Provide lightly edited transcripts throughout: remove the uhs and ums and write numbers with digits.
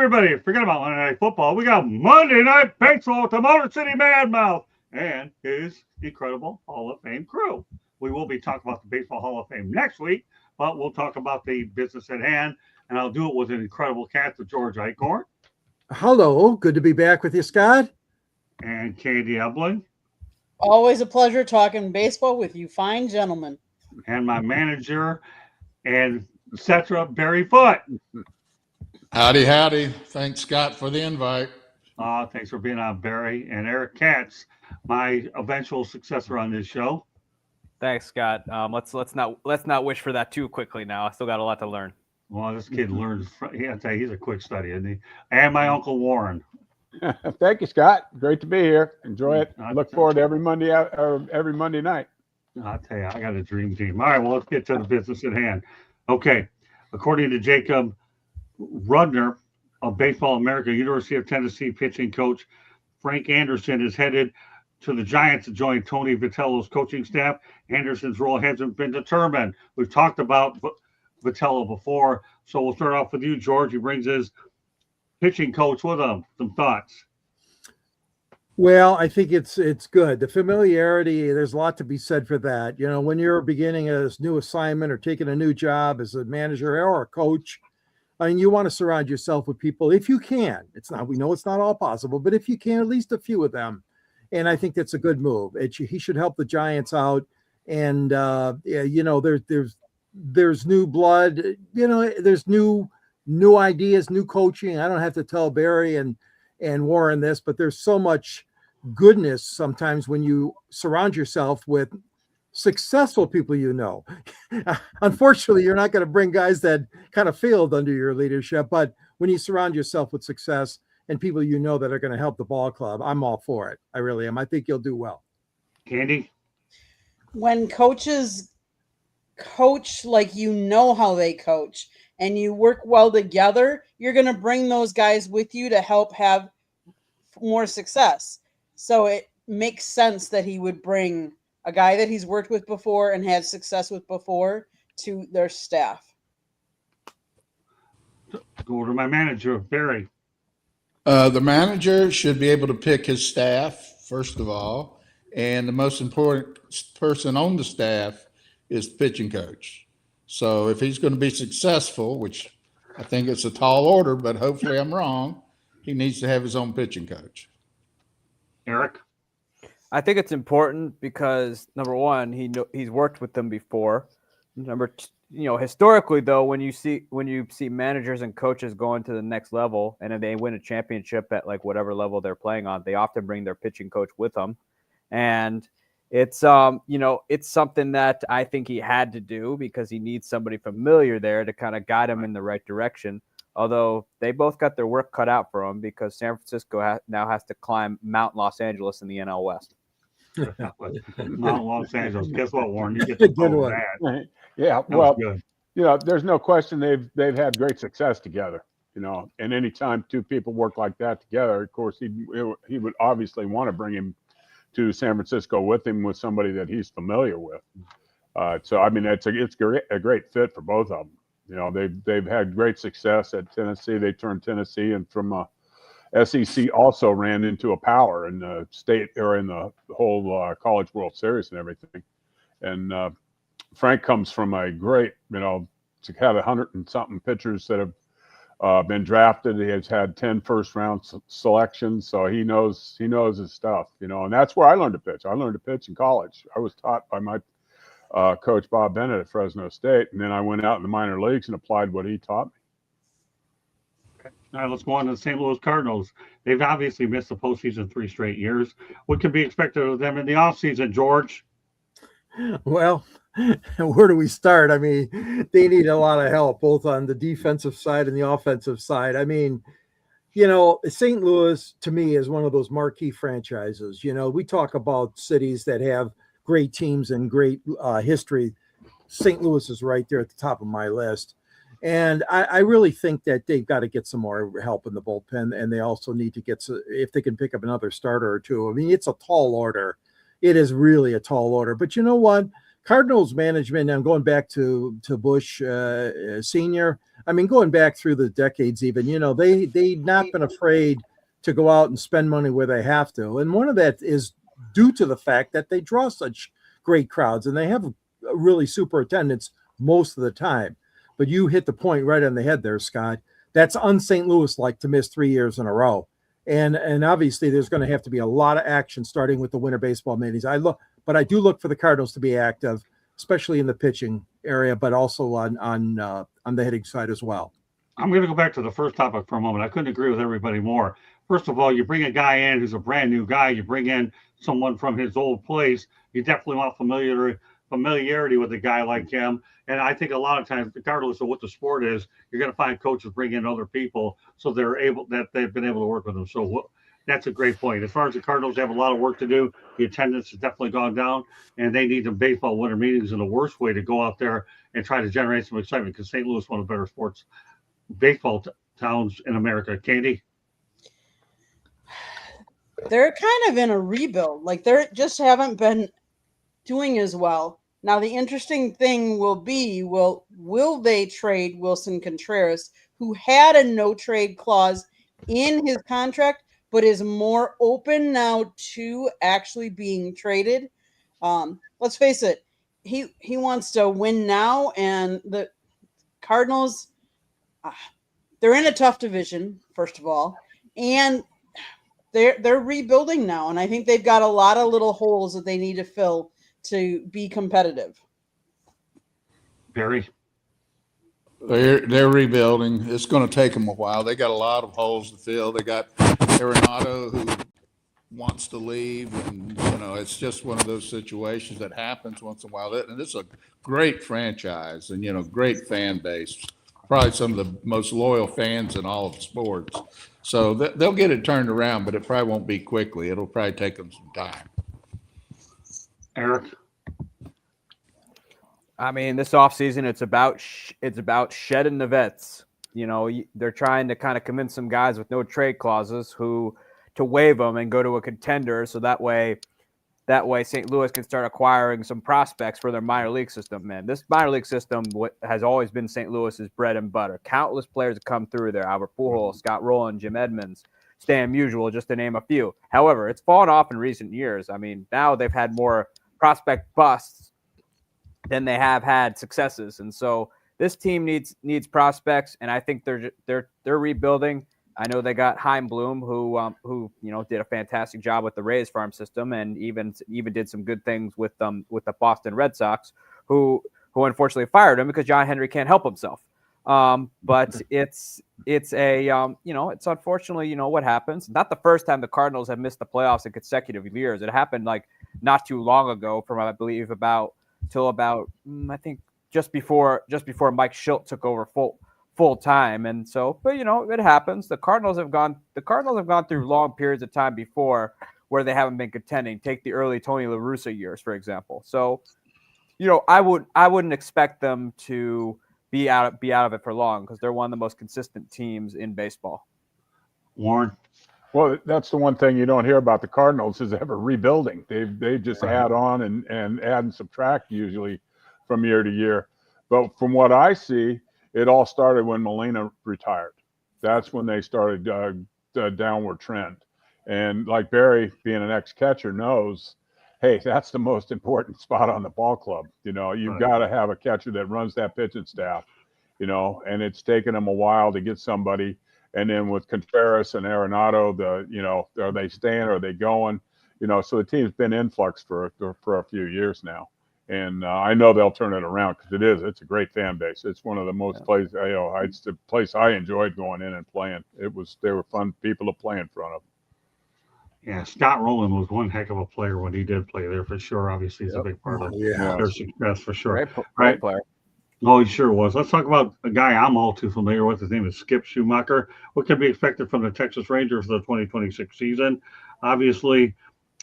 everybody, forget about Monday Night Football. We got Monday Night Baseball with the Motor City Madmouth and his incredible Hall of Fame crew. We will be talking about the Baseball Hall of Fame next week, but we'll talk about the business at hand, and I'll do it with an incredible cast of George Eichhorn. Hello, good to be back with you, Scott. And Candy Ebling. Always a pleasure talking baseball with you fine gentlemen. And my manager and etc. Barry Foote. Howdy, howdy. Thanks, Scott, for the invite. Thanks for being on, Barry. And Eric Katz, my eventual successor on this show. Thanks, Scott. Let's not wish for that too quickly now. I still got a lot to learn. Well, this kid learns. He's a quick study, isn't he? And my Uncle Warren. Thank you, Scott. Great to be here. Enjoy it. Look forward to every Monday night. I'll tell you, I got a dream team. All right, well, let's get to the business at hand. Okay, according to Jacob Rudner of Baseball America, University of Tennessee pitching coach Frank Anderson is headed to the Giants to join Tony Vitello's coaching staff. Anderson's role hasn't been determined. We've talked about Vitello before, so we'll start off with you, George. He brings his pitching coach with him. Some thoughts? Well, I think it's good. The familiarity, there's a lot to be said for that. You know, when you're beginning a new assignment or taking a new job as a manager or a coach, I mean, you want to surround yourself with people if you can. We know it's not all possible, but if you can, at least a few of them. And I think that's a good move. He should help the Giants out. And there's new blood. You know, there's new ideas, new coaching. I don't have to tell Barry and Warren this, but there's so much goodness sometimes when you surround yourself with successful people. Unfortunately, you're not going to bring guys that kind of failed under your leadership, but when you surround yourself with success and people that are going to help the ball club, I'm all for it. I really am. I think you'll do well. Candy? When coaches coach like how they coach and you work well together, you're going to bring those guys with you to help have more success. So it makes sense that he would bring a guy that he's worked with before and had success with before to their staff. Go to my manager, Barry. The manager should be able to pick his staff, first of all, and the most important person on the staff is the pitching coach. So if he's going to be successful, which I think it's a tall order, but hopefully I'm wrong, he needs to have his own pitching coach. Eric? I think it's important because number one, he's worked with them before. Number two, historically though, when you see managers and coaches going to the next level and then they win a championship at like whatever level they're playing on, they often bring their pitching coach with them. And it's it's something that I think he had to do because he needs somebody familiar there to kind of guide him in the right direction. Although they both got their work cut out for them because San Francisco now has to climb Mount Los Angeles in the NL West. Mount Los Angeles. Guess what, Warren? You get to go that. Yeah, well, there's no question they've had great success together. And anytime two people work like that together, of course, he would obviously want to bring him to San Francisco with him with somebody that he's familiar with. So I mean, it's a great fit for both of them. They've had great success at Tennessee. They turned Tennessee and from SEC also ran into a power in the state or in the whole College World Series and everything. And Frank comes from a great, to have 100 and something pitchers that have been drafted. He has had 10 first-round selections, so he knows his stuff. And that's where I learned to pitch. I learned to pitch in college. I was taught by my coach Bob Bennett at Fresno State, and then I went out in the minor leagues and applied what he taught me. All right, let's go on to the St. Louis Cardinals. They've obviously missed the postseason 3 straight years. What can be expected of them in the offseason, George? Well, where do we start? I mean, they need a lot of help, both on the defensive side and the offensive side. I mean, St. Louis, to me, is one of those marquee franchises. We talk about cities that have great teams and great history. St. Louis is right there at the top of my list. And I really think that they've got to get some more help in the bullpen, and they also need to get if they can pick up another starter or two. I mean, it's a tall order. It is really a tall order. But you know what? Cardinals management, I'm going back to Bush Senior. I mean, going back through the decades, even, they've not been afraid to go out and spend money where they have to. And one of that is due to the fact that they draw such great crowds and they have a really super attendance most of the time. But you hit the point right on the head there, Scott. That's un-St. Louis like to miss 3 years in a row. And obviously there's going to have to be a lot of action starting with the winter baseball meetings. But I do look for the Cardinals to be active, especially in the pitching area, but also on the hitting side as well. I'm going to go back to the first topic for a moment. I couldn't agree with everybody more. First of all, you bring a guy in who's a brand new guy. You bring in someone from his old place. You definitely want familiarity with a guy like him. And I think a lot of times, regardless of what the sport is, you're going to find coaches bring in other people so they've been able to work with them. So that's a great point. As far as the Cardinals, they have a lot of work to do. The attendance has definitely gone down, and they need the baseball winter meetings in the worst way to go out there and try to generate some excitement, because St. Louis is one of the better sports baseball towns in America. Candy? They're kind of in a rebuild. Like, they just haven't been doing as well. Now, the interesting thing will be, will they trade Wilson Contreras, who had a no-trade clause in his contract, but is more open now to actually being traded? Let's face it, he wants to win now, and the Cardinals, they're in a tough division, first of all, and they're rebuilding now, and I think they've got a lot of little holes that they need to fill to be competitive. Barry? They're rebuilding. It's going to take them a while. They got a lot of holes to fill. They got Arenado, who wants to leave, and it's just one of those situations that happens once in a while. And it's a great franchise, and great fan base. Probably some of the most loyal fans in all of sports. So they'll get it turned around, but it probably won't be quickly. It'll probably take them some time. Eric? I mean, this offseason, it's about shedding the vets. They're trying to kind of convince some guys with no trade clauses to waive them and go to a contender, so that way St. Louis can start acquiring some prospects for their minor league system. Man, this minor league system has always been St. Louis's bread and butter. Countless players have come through there: Albert Pujols, Scott Rowland, Jim Edmonds, Stan Musial, just to name a few. However, it's fallen off in recent years. I mean, now they've had more prospect busts than they have had successes, and so this team needs prospects, and I think they're rebuilding. I know they got Chaim Bloom, who did a fantastic job with the Rays farm system, and even did some good things with the Boston Red Sox, who unfortunately fired him because John Henry can't help himself. But it's unfortunately what happens. Not the first time the Cardinals have missed the playoffs in consecutive years. It happened like not too long ago, from I believe about I think just before Mike Schilt took over full time. And so, but it happens. The Cardinals have gone through long periods of time before where they haven't been contending. Take the early Tony La Russa years, for example. So, I wouldn't expect them to be out of it for long, because they're one of the most consistent teams in baseball. Warren? Well, that's the one thing you don't hear about the Cardinals, is ever rebuilding. They just add on and add and subtract usually from year to year. But from what I see, it all started when Molina retired. That's when they started the downward trend. And like Barry, being an ex-catcher, knows, hey, that's the most important spot on the ball club. You've got to have a catcher that runs that pitching staff, and it's taken them a while to get somebody. And then with Contreras and Arenado, are they staying? Are they going? So the team's been in flux for a few years now. And I know they'll turn it around, because it's a great fan base. It's one of the most places, it's the place I enjoyed going in and playing. They were fun people to play in front of. Yeah, Scott Rowland was one heck of a player when he did play there, for sure. Obviously, he's a big part of their success, for sure. Great player. Oh, he sure was. Let's talk about a guy I'm all too familiar with. His name is Skip Schumacher. What can be expected from the Texas Rangers for the 2026 season? Obviously,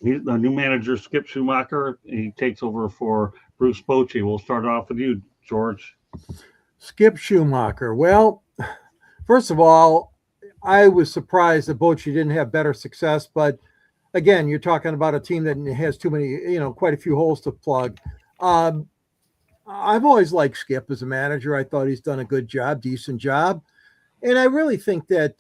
he's the new manager, Skip Schumacher. He takes over for Bruce Bochy. We'll start off with you, George. Skip Schumacher. Well, first of all, I was surprised that Bochy didn't have better success. But again, you're talking about a team that has too many, quite a few holes to plug. I've always liked Skip as a manager. I thought he's done a good job, decent job. And I really think that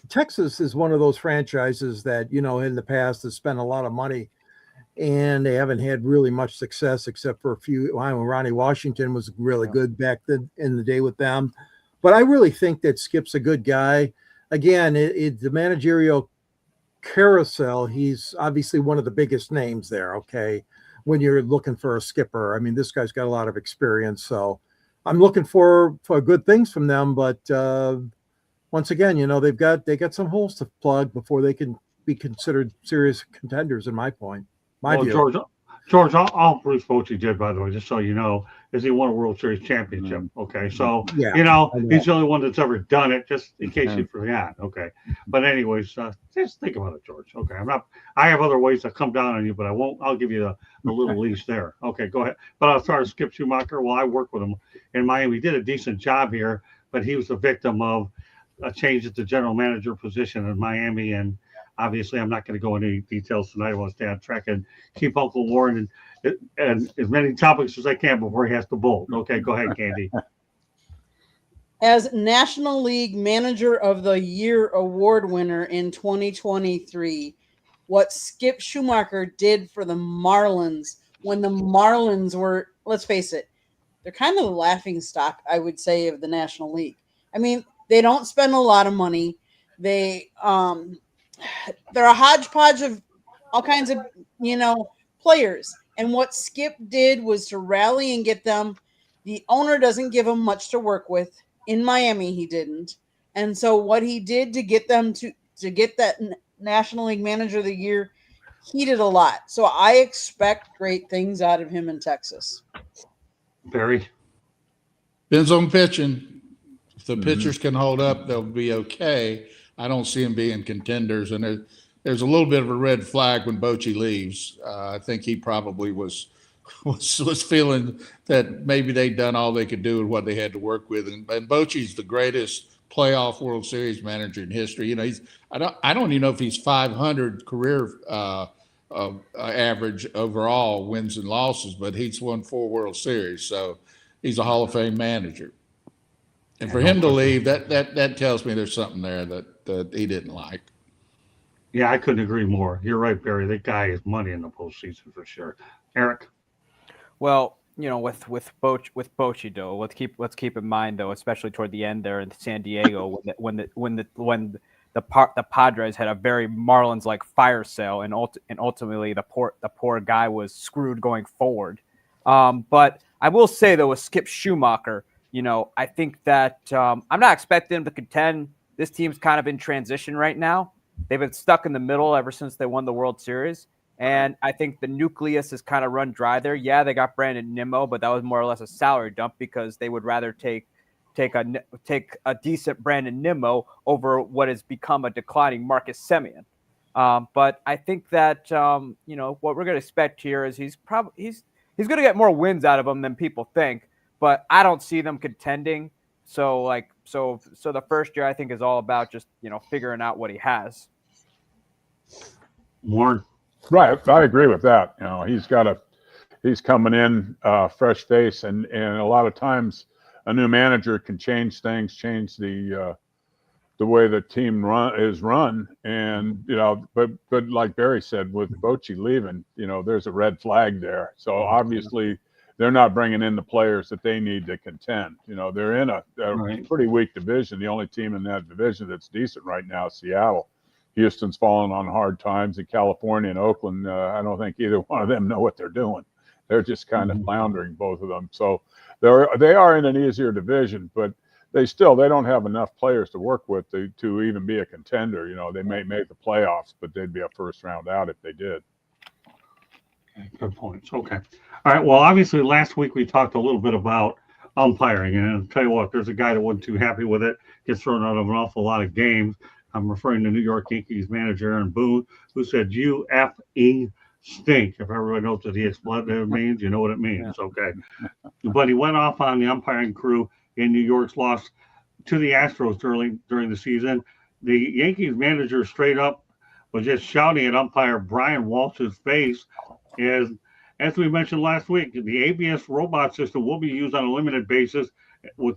Texas is one of those franchises that, in the past has spent a lot of money and they haven't had really much success except for a few. Well, Ronnie Washington was really good back then in the day with them. But I really think that Skip's a good guy. Again, the managerial carousel, he's obviously one of the biggest names there, okay, when you're looking for a skipper. I mean, this guy's got a lot of experience. So I'm looking for good things from them. But once again, they got some holes to plug before they can be considered serious contenders, in my point. Well, View. George, all Bruce Bochy did, by the way, just so you know, is he won a World Series championship. Okay, so Yeah, he's the only one that's ever done it. Just in case you forgot. Okay, but anyways, just think about it, George. Okay, I have other ways to come down on you, but I won't. I'll give you a little leash there. Okay, go ahead. But as far as Skip Schumacher, well, I worked with him in Miami. He did a decent job here, but he was a victim of a change at the general manager position in Miami, and obviously, I'm not going to go into any details tonight. I want to stay on track and keep Uncle Warren and as many topics as I can before he has to bolt. Okay, go ahead, Candy. As National League Manager of the Year award winner in 2023, what Skip Schumacher did for the Marlins when the Marlins were, let's face it, they're kind of the laughing stock, I would say, of the National League. I mean, they don't spend a lot of money. They're a hodgepodge of all kinds of, players. And what Skip did was to rally and get them. The owner doesn't give him much to work with. In Miami, he didn't. And so what he did to get them to get that National League Manager of the Year, he did a lot. So I expect great things out of him in Texas. Barry? Depends on pitching. If the pitchers can hold up, they'll be okay. I don't see them being contenders. And there's a little bit of a red flag when Bochy leaves. I think he probably was feeling that maybe they'd done all they could do with what they had to work with. And Bochy's the greatest playoff World Series manager in history. I don't even know if he's 500 career average overall wins and losses, but he's won 4 World Series, so he's a Hall of Fame manager. And for him to leave, that tells me there's something there that he didn't like. Yeah, I couldn't agree more. You're right, Barry. That guy is money in the postseason for sure. Eric? Well, with Bochy though, let's keep in mind though, especially toward the end there in San Diego, when the Padres had a very Marlins like fire sale, and ultimately the poor guy was screwed going forward. But I will say though, with Skip Schumacher, I think that I'm not expecting him to contend. This team's kind of in transition right now. They've been stuck in the middle ever since they won the World Series. And I think the nucleus has kind of run dry there. Yeah, they got Brandon Nimmo, but that was more or less a salary dump because they would rather take a decent Brandon Nimmo over what has become a declining Marcus Semien. But I think that what we're going to expect here is he's going to get more wins out of them than people think. But I don't see them contending. So the first year I think is all about just figuring out what he has. Warren? Right, I agree with that. He's coming in fresh face, and a lot of times a new manager can change things, change the way the team is run, and but like Barry said, with Bochy leaving, there's a red flag there. So obviously they're not bringing in the players that they need to contend. They're in a pretty weak division. The only team in that division that's decent right now is Seattle. Houston's fallen on hard times, in California and Oakland. I don't think either one of them know what they're doing. They're just kind of floundering, both of them. So they are in an easier division, but they don't have enough players to work with to even be a contender. They may make the playoffs, but they'd be a first round out if they did. Okay, good points. Okay. All right. Well, obviously last week we talked a little bit about umpiring, and I'll tell you what, there's a guy that wasn't too happy with it, gets thrown out of an awful lot of games. I'm referring to New York Yankees manager Aaron Boone, who said, "You effing stink." If everyone knows what he explained it means, you know what it means. Yeah. Okay. But he went off on the umpiring crew in New York's loss to the Astros during the season. The Yankees manager straight up was just shouting at umpire Brian Walsh's face as as we mentioned last week, the ABS robot system will be used on a limited basis, with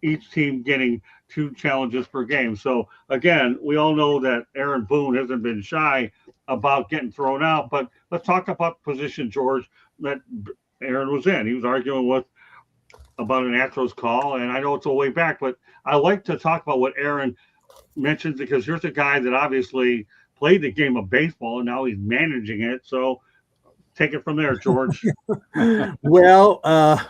each team getting 2 challenges per game. So again, we all know that Aaron Boone hasn't been shy about getting thrown out, but let's talk about the position, George, that Aaron was in. He was arguing with about an Astros call, and I know it's a way back, but I like to talk about what Aaron mentions, because here's a guy that obviously played the game of baseball and now he's managing it. So take it from there, George. Well,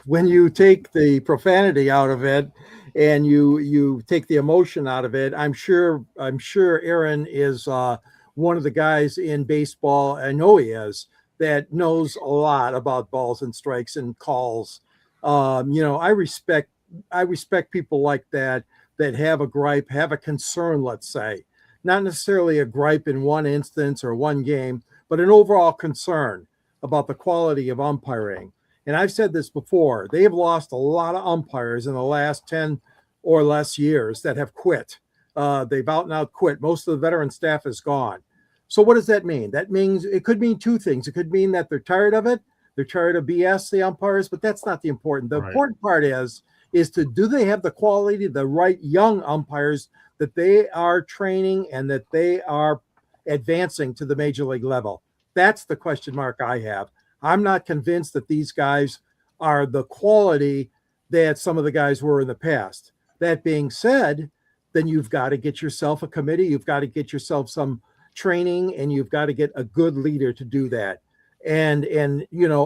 when you take the profanity out of it and you take the emotion out of it, I'm sure Aaron is one of the guys in baseball, I know he is, that knows a lot about balls and strikes and calls. I respect people like that have a gripe, have a concern, let's say, not necessarily a gripe in one instance or one game, but an overall concern about the quality of umpiring. And I've said this before, they have lost a lot of umpires in the last 10 or less years that have quit. They've out and out quit. Most of the veteran staff is gone. So what does that mean? That means it could mean 2 things. It could mean that they're tired of it. They're tired of BS, the umpires, but that's not the important. The important part is do they have the quality, the right young umpires that they are training and that they are advancing to the major league level? That's the question mark I have. I'm not convinced that these guys are the quality that some of the guys were in the past. That being said, then you've got to get yourself a committee. You've got to get yourself some training, and you've got to get a good leader to do that. And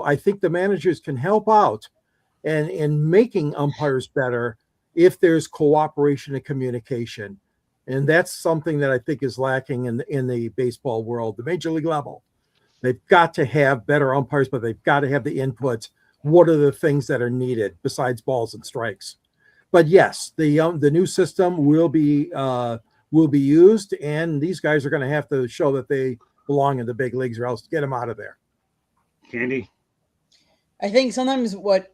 I think the managers can help out and in making umpires better if there's cooperation and communication. And that's something that I think is lacking in the baseball world, the major league level. They've got to have better umpires, but they've got to have the inputs. What are the things that are needed besides balls and strikes? But yes, the new system will be used, and these guys are going to have to show that they belong in the big leagues, or else get them out of there. Candy? I think sometimes what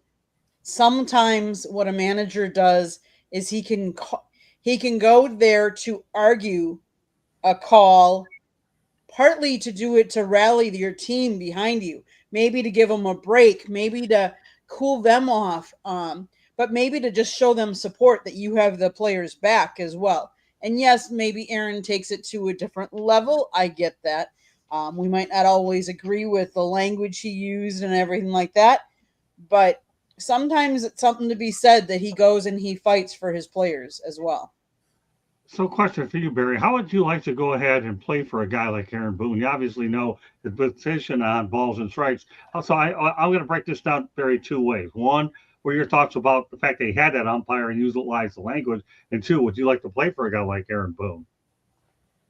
a manager does is he can go there to argue a call, partly to do it to rally your team behind you, maybe to give them a break, maybe to cool them off, but maybe to just show them support that you have the players back as well. And yes, maybe Aaron takes it to a different level. I get that. We might not always agree with the language he used and everything like that, but sometimes it's something to be said that he goes and he fights for his players as well. So question for you, Barry. How would you like to go ahead and play for a guy like Aaron Boone? You obviously know his position on balls and strikes. Also, I'm going to break this down, Barry, 2 ways. One, where your thoughts about the fact that he had that umpire and utilized the language. And 2, would you like to play for a guy like Aaron Boone?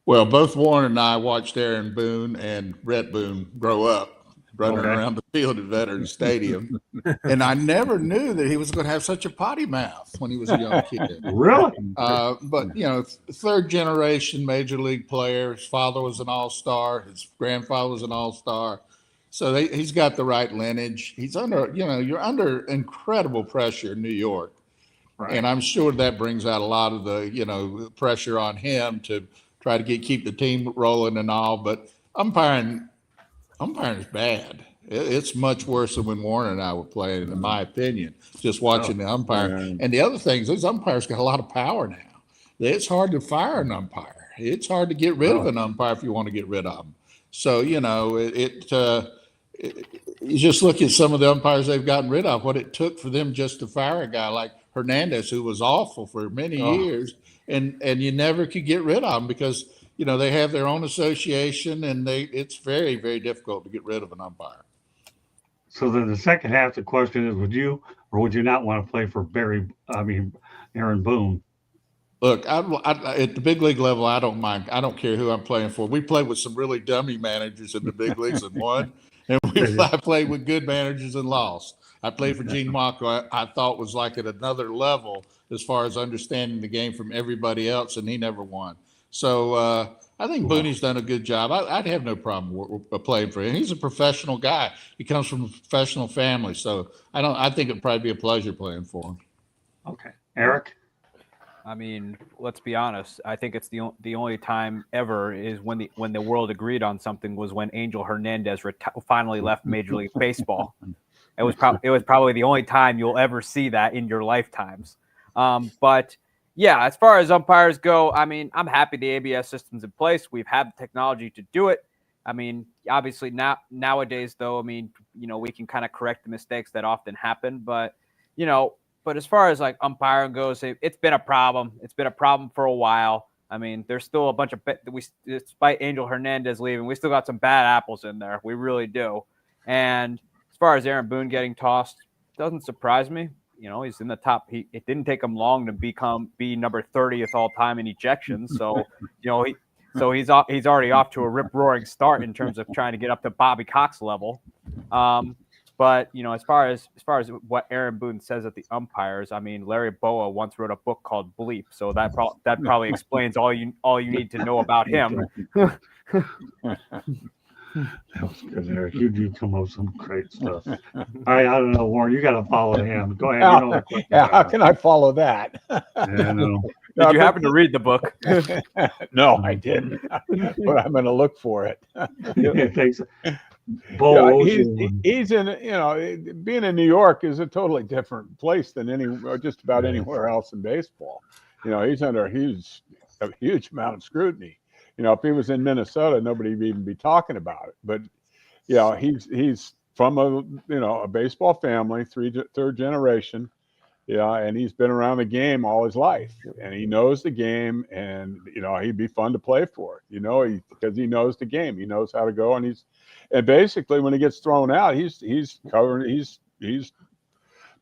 Well, both Warren and I watched Aaron Boone and Rhett Boone grow up running around the field at Veterans Stadium. And I never knew that he was going to have such a potty mouth when he was a young kid. Really? But, 3rd generation major league player. His father was an all-star. His grandfather was an all-star. So he's got the right lineage. He's under, you're under incredible pressure in New York. Right. And I'm sure that brings out a lot of the, pressure on him to try to keep the team rolling and all. But umpiring is bad. It's much worse than when Warren and I were playing, in my opinion, just watching the umpire. Yeah. And the other thing is, those umpires got a lot of power now. It's hard to fire an umpire. It's hard to get rid of an umpire if you want to get rid of them. So, you just look at some of the umpires they've gotten rid of, what it took for them just to fire a guy like Hernandez, who was awful for many years, and you never could get rid of him because, they have their own association, and it's very, very difficult to get rid of an umpire. So then the second half of the question is, would you or would you not want to play for Aaron Boone? Look, at the big league level, I don't mind. I don't care who I'm playing for. We played with some really dummy managers in the big leagues and won, and I played with good managers and lost. I played for Gene Mocco. I thought was like at another level as far as understanding the game from everybody else, and he never won. So I think Booney's done a good job. I'd have no problem playing for him. He's a professional guy. He comes from a professional family, so I think it'd probably be a pleasure playing for him. Okay, Eric. I mean, let's be honest. I think it's the only time ever is when the world agreed on something was when Angel Hernandez finally left Major League Baseball. It was probably the only time you'll ever see that in your lifetimes. But yeah, as far as umpires go, I mean, I'm happy the ABS system's in place. We've had the technology to do it. I mean, obviously nowadays though, I mean, we can kind of correct the mistakes that often happen, but but as far as like umpiring goes, it's been a problem. It's been a problem for a while. I mean, there's still a bunch of despite Angel Hernandez leaving, we still got some bad apples in there. We really do. And as far as Aaron Boone getting tossed, doesn't surprise me. He's in the top. It didn't take him long to be number 30th all time in ejections. So, he's already off to a rip roaring start in terms of trying to get up to Bobby Cox level. But as far as what Aaron Boone says at the umpires, I mean, Larry Boa once wrote a book called Bleep, so that probably explains all you need to know about him. That was good, Eric. You do come up with some great stuff. All right, I don't know, Warren. You got to follow him. Go ahead. How can I follow that? Yeah, I know. Did you happen to read the book? No, I didn't, but I'm going to look for it. Yeah, thanks. He's in, being in New York is a totally different place than just about anywhere else in baseball. He's under a huge amount of scrutiny. If he was in Minnesota, nobody would even be talking about it. But, he's from a baseball family, third generation. And he's been around the game all his life, and he knows the game, and he'd be fun to play for. Because he knows the game, he knows how to go, and basically when he gets thrown out, he's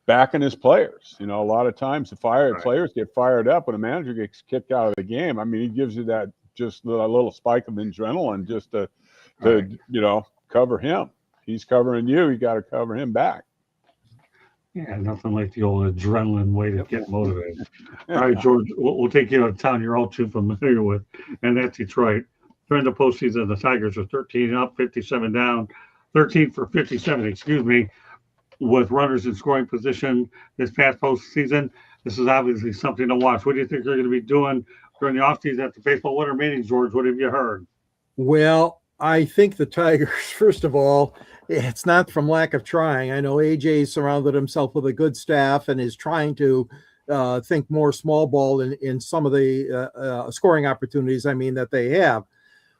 backing his players. A lot of times the players get fired up when a manager gets kicked out of the game. I mean, he gives you that just a little spike of adrenaline just to cover him. He's covering you. You got to cover him back. Yeah, nothing like the old adrenaline way to get motivated. All right, George, we'll take you to a town you're all too familiar with, and that's Detroit. During the postseason, the Tigers are 13 up, 57 down, 13 for 57, with runners in scoring position this past postseason. This is obviously something to watch. What do you think they're going to be doing during the offseason at the baseball winter meetings, George? What have you heard? Well, I think the Tigers, first of all, it's not from lack of trying. I know AJ surrounded himself with a good staff and is trying to think more small ball in some of the scoring opportunities, that they have.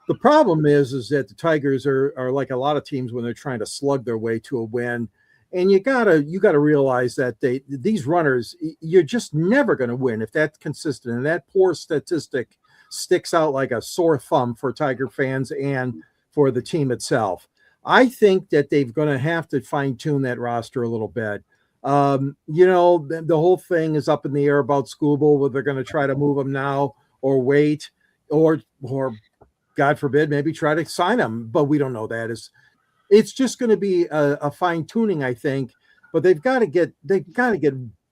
The problem is that the Tigers are like a lot of teams when they're trying to slug their way to a win. And you gotta realize that these runners, you're just never going to win if that's consistent. And that poor statistic sticks out like a sore thumb for Tiger fans and for the team itself. I think that they're going to have to fine tune that roster a little bit. The whole thing is up in the air about Skubal, whether they're going to try to move him now or wait, or God forbid, maybe try to sign him. But we don't know that. It's just going to be a fine tuning, I think. But they've got to get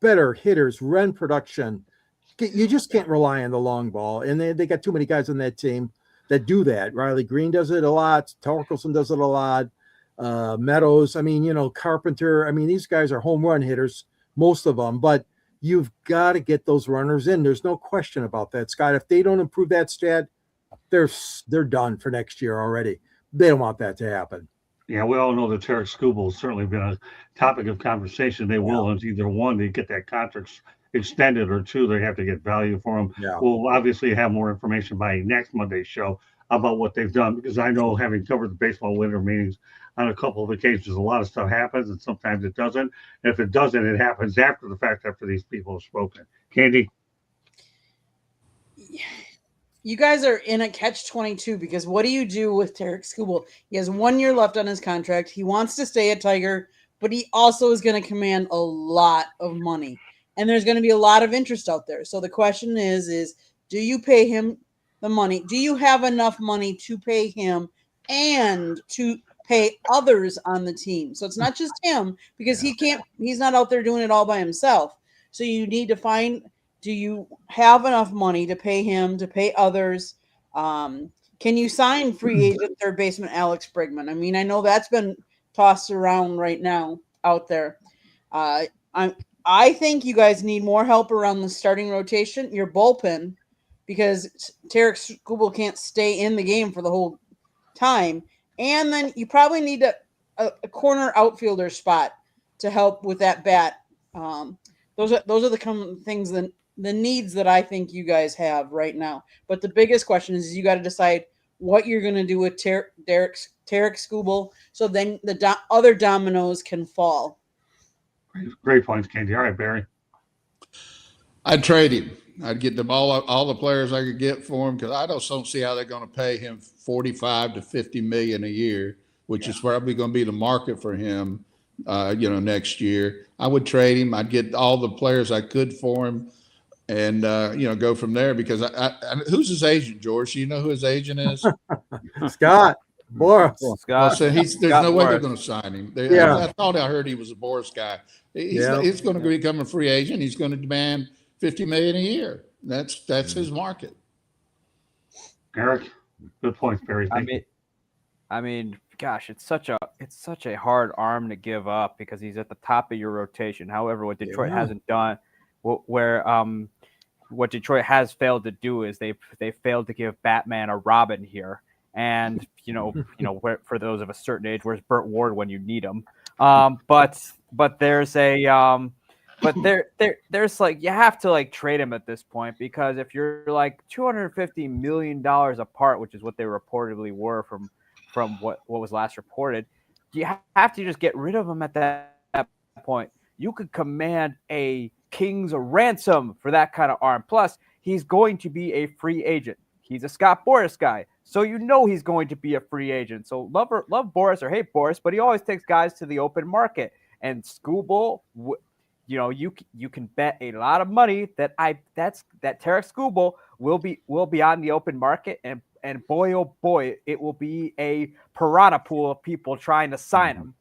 better hitters, run production. You just can't rely on the long ball, and they got too many guys on that team that do that. Riley Green does it a lot. Torkelson does it a lot. Meadows. Carpenter. These guys are home run hitters, most of them. But you've got to get those runners in. There's no question about that, Scott. If they don't improve that stat, they're done for next year already. They don't want that to happen. Yeah, we all know that Tarek Skubal has certainly been a topic of conversation. They will, it's either one, they get that contract extended, or two, they have to get value for him. Yeah. We'll obviously have more information by next Monday's show about what they've done, because I know, having covered the baseball winter meetings on a couple of occasions, a lot of stuff happens and sometimes it doesn't. And if it doesn't, it happens after the fact, after these people have spoken. Candy? You guys are in a catch-22, because what do you do with Tarek Skubal? He has 1 year left on his contract. He wants to stay a Tiger, but he also is going to command a lot of money. And there's going to be a lot of interest out there. So the question is do you pay him the money? Do you have enough money to pay him and to pay others on the team? So it's not just him, because he's not out there doing it all by himself. So you need to find, do you have enough money to pay him, to pay others? Can you sign free agent third baseman Alex Bregman? I know that's been tossed around right now out there. I think you guys need more help around the starting rotation, your bullpen, because Tarek Skubal can't stay in the game for the whole time. And then you probably need a corner outfielder spot to help with that bat. Those are the things, the needs that I think you guys have right now. But the biggest question is you got to decide what you're going to do with Tarek Skubal, so then the other dominoes can fall. Great points, Candy. All right, Barry. I'd trade him. I'd get them all the players I could get for him because I just don't see how they're going to pay him 45 to 50 million a year, which is probably going to be the market for him, next year. I would trade him. I'd get all the players I could for him, and go from there. Because who's his agent, George? Do you know who his agent is? Scott Boras. Well, so there's no way they're going to sign him. I thought I heard he was a Boras guy. He's going to become a free agent. He's going to demand $50 million a year. That's his market. Eric, good points, Barry. I mean, gosh, it's such a hard arm to give up because he's at the top of your rotation. However, what Detroit hasn't done, what Detroit has failed to do is they failed to give Batman a Robin here. And for those of a certain age, where's Burt Ward when you need him? But there's there's like you have to like trade him at this point because if you're like $250 million apart, which is what they reportedly were from what was last reported, you have to just get rid of him at that point. You could command a king's ransom for that kind of arm. Plus, he's going to be a free agent. He's a Scott Boras guy. So he's going to be a free agent. So love Boras or hate Boras, but he always takes guys to the open market. And Skubal, you can bet a lot of money that Tarek Skubal will be on the open market, and boy oh boy, it will be a piranha pool of people trying to sign him.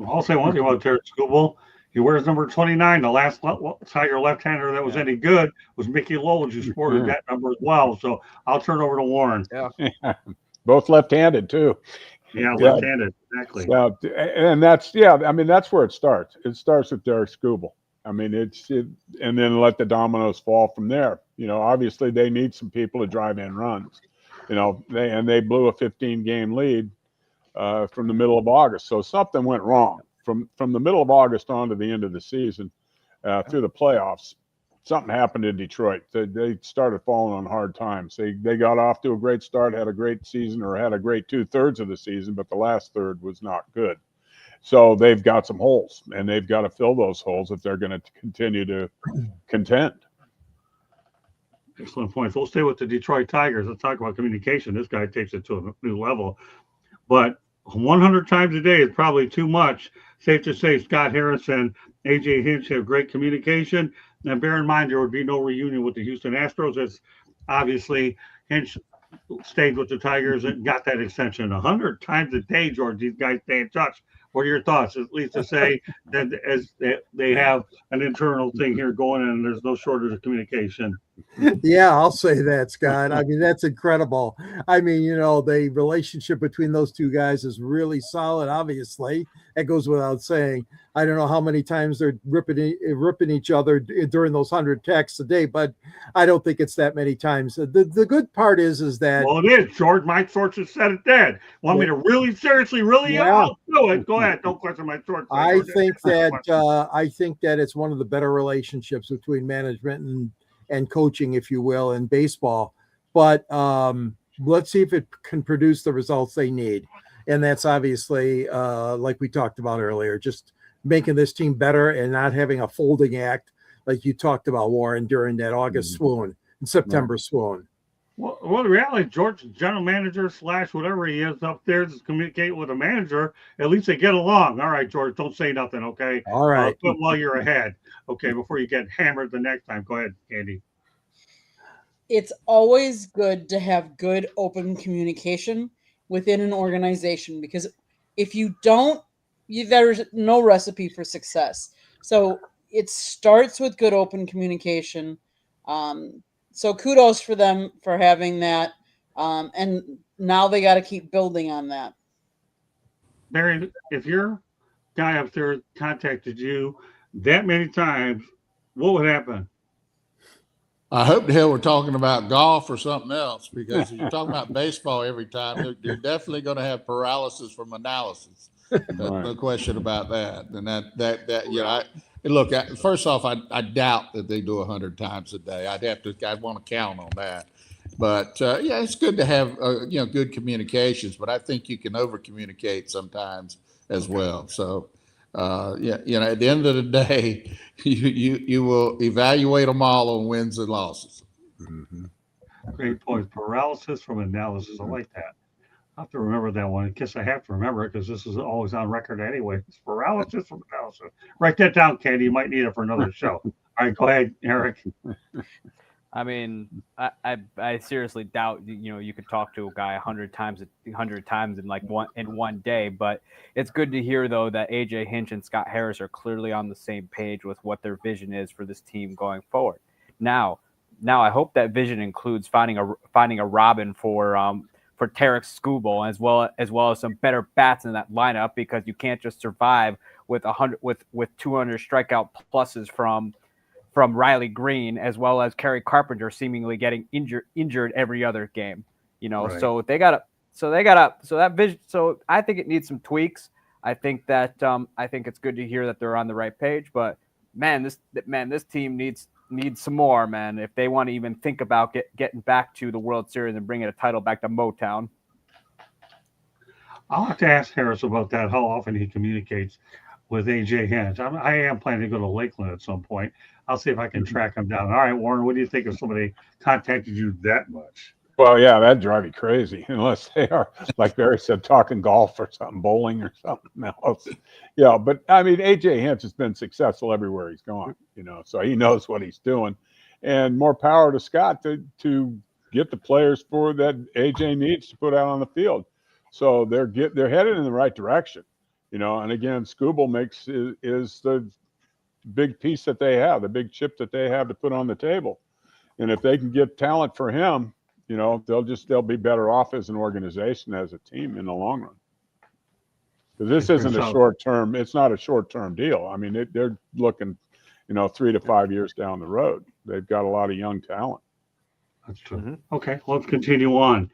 I'll say one thing about Tarek Skubal. He wears number 29. The last Tiger left-hander that was any good was Mickey Lowell, who sported that number as well. So I'll turn over to Warren. Yeah. Both left-handed too. Yeah, left-handed, exactly. Well, and that's where it starts. It starts with Tarek Skubal. I mean, and then let the dominoes fall from there. Obviously they need some people to drive in runs. They blew a 15-game lead from the middle of August. So something went wrong. From the middle of August on to the end of the season, through the playoffs, something happened in Detroit. They started falling on hard times. They got off to a great start, had a great season, or had a great 2/3 of the season, but the last third was not good. So they've got some holes, and they've got to fill those holes if they're going to continue to contend. Excellent points. We'll stay with the Detroit Tigers. Let's talk about communication. This guy takes it to a new level. But 100 times a day is probably too much. Safe to say Scott Harrison, AJ Hinch have great communication. And bear in mind, there would be no reunion with the Houston Astros. As obviously Hinch stayed with the Tigers and got that extension 100 times a day, George. These guys stay in touch. What are your thoughts? At least to say that as they have an internal thing here going and there's no shortage of communication. Yeah, I'll say that, Scott. I mean, that's incredible. I mean, the relationship between those two guys is really solid. Obviously, that goes without saying. I don't know how many times they're ripping each other during those 100 texts a day, but I don't think it's that many times. The good part is that. Well, it is, George. My sources said it did. Want me to really seriously, I'll do it. Go ahead. Don't question my sources. I think that it's one of the better relationships between management and coaching, if you will, in baseball. But let's see if it can produce the results they need. And that's obviously, like we talked about earlier, just making this team better and not having a folding act like you talked about, Warren, during that August swoon and September swoon. Well, the reality, George, general manager / whatever he is up there, is communicating with a manager. At least they get along. All right, George, don't say nothing, okay? All right. Quit while you're ahead, okay, before you get hammered the next time. Go ahead, Andy. It's always good to have good open communication within an organization because if you don't, there's no recipe for success. So it starts with good open communication. So kudos for them for having that. And now they got to keep building on that. Barry, if you're guy up there contacted you that many times, what would happen? I hope the hell we're talking about golf or something else, because if you're talking about baseball every time, you're definitely going to have paralysis from analysis. Right. No question about that. And look, first off, I doubt that they do 100 times a day. I'd want to count on that. But yeah, it's good to have good communications. But I think you can over communicate sometimes as well. So at the end of the day, you will evaluate them all on wins and losses. Mhm. Great point. Paralysis from analysis. I like that. I have to remember that one. I guess I have to remember it because this is always on record anyway. It's paralysis from analysis. Write that down, Candy. You might need it for another show. All right, go ahead, Eric. I mean, I seriously doubt you could talk to a guy 100 times in like one day. But it's good to hear though that AJ Hinch and Scott Harris are clearly on the same page with what their vision is for this team going forward. Now I hope that vision includes finding a Robin for Tarek Skubal as well as some better bats in that lineup, because you can't just survive with 200 strikeout pluses from Riley Green, as well as Kerry Carpenter seemingly getting injured every other game. Right. So that vision. So I think it needs some tweaks. I think it's good to hear that they're on the right page. But this team needs some more, man, if they want to even think about getting back to the World Series and bringing a title back to Motown. I'll have to ask Harris about that, how often he communicates with AJ Hinch. I am planning to go to Lakeland at some point. I'll see if I can track him down. All right, Warren, what do you think if somebody contacted you that much? Well, yeah, that'd drive you crazy unless they are, like Barry said, talking golf or something, bowling or something else. Yeah, but I mean, AJ Hinch has been successful everywhere he's gone, so he knows what he's doing. And more power to Scott to get the players for that AJ needs to put out on the field. So they're headed in the right direction, And again, Skubal is the big piece that they have, the big chip that they have to put on the table. And if they can get talent for him, they'll be better off as an organization, as a team in the long run. Because this isn't a short term. It's not a short term deal. I mean, they're looking, 3 to 5 years down the road. They've got a lot of young talent. That's true. Mm-hmm. Okay, let's continue on.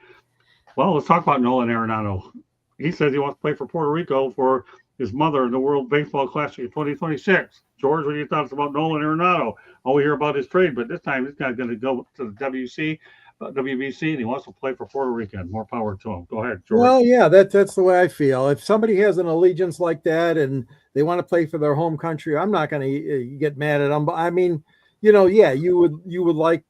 Well, let's talk about Nolan Arenado. He says he wants to play for Puerto Rico for his mother in the World Baseball Classic of 2026. George, what are your thoughts about Nolan Arenado? All we hear about his trade, but this time he's not going to go to the WBC, and he wants to play for Puerto Rico. More power to him. Go ahead, George. Well, yeah, that's the way I feel. If somebody has an allegiance like that and they want to play for their home country, I'm not going to get mad at them. But I mean, yeah, you would like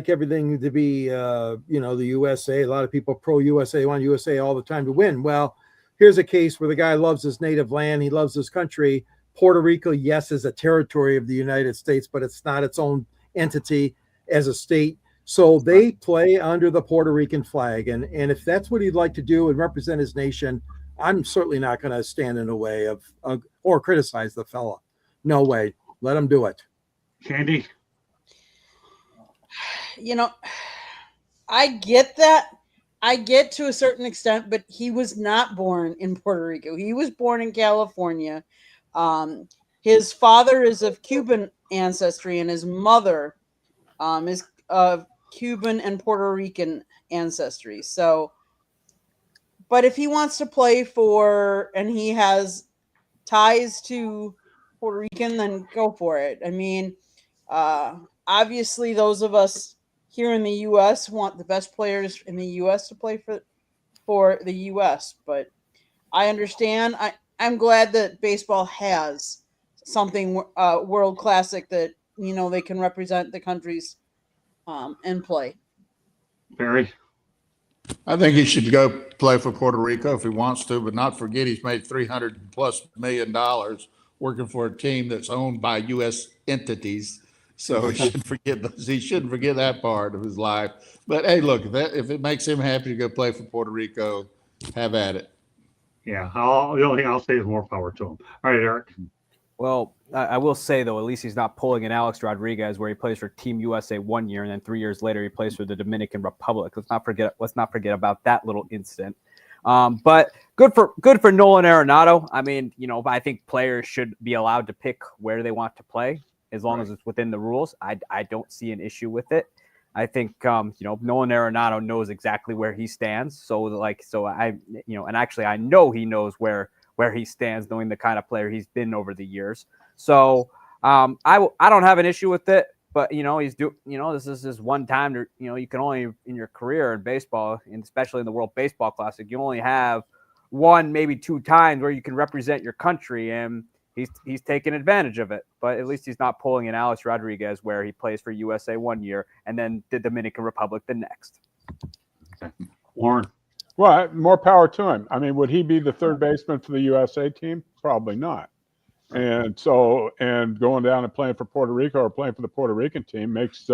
everything to be, the USA. A lot of people pro USA want USA all the time to win. Well, here's a case where the guy loves his native land. He loves his country. Puerto Rico, yes, is a territory of the United States, but it's not its own entity as a state. So they play under the Puerto Rican flag. And if that's what he'd like to do and represent his nation, I'm certainly not going to stand in the way of or criticize the fella. No way. Let him do it. Candy? I get that. I get to a certain extent, but he was not born in Puerto Rico. He was born in California. His father is of Cuban ancestry, and his mother is of Cuban and Puerto Rican ancestry. So, but if he wants to play and he has ties to Puerto Rican, then go for it. I mean, obviously, those of us here in the U.S. want the best players in the U.S. to play for the U.S., but I understand. I'm glad that baseball has something World Classic that they can represent the countries and play. Barry? I think he should go play for Puerto Rico if he wants to, but not forget he's made $300+ million working for a team that's owned by U.S. entities. So he shouldn't forget that part of his life. But hey, look, if it makes him happy to go play for Puerto Rico, have at it. Yeah, the only thing I'll say is more power to him. All right, Eric. Well, I will say, though, at least he's not pulling an Alex Rodriguez where he plays for Team USA 1 year and then 3 years later he plays for the Dominican Republic. Let's not forget about that little incident. But good for Nolan Arenado. I mean, I think players should be allowed to pick where they want to play as long as it's within the rules. I don't see an issue with it. I think Nolan Arenado knows exactly where he stands. So I and actually I know he knows where he stands, knowing the kind of player he's been over the years. So I don't have an issue with it. But this is his one time to you can only in your career in baseball, and especially in the World Baseball Classic, you only have one, maybe two times where you can represent your country, and he's taking advantage of it. But at least he's not pulling an Alex Rodriguez where he plays for USA one year and then the Dominican Republic the next. Warren. Well, more power to him. I mean, would he be the third baseman for the USA team? Probably not. And going down and playing for Puerto Rico or playing for the Puerto Rican team makes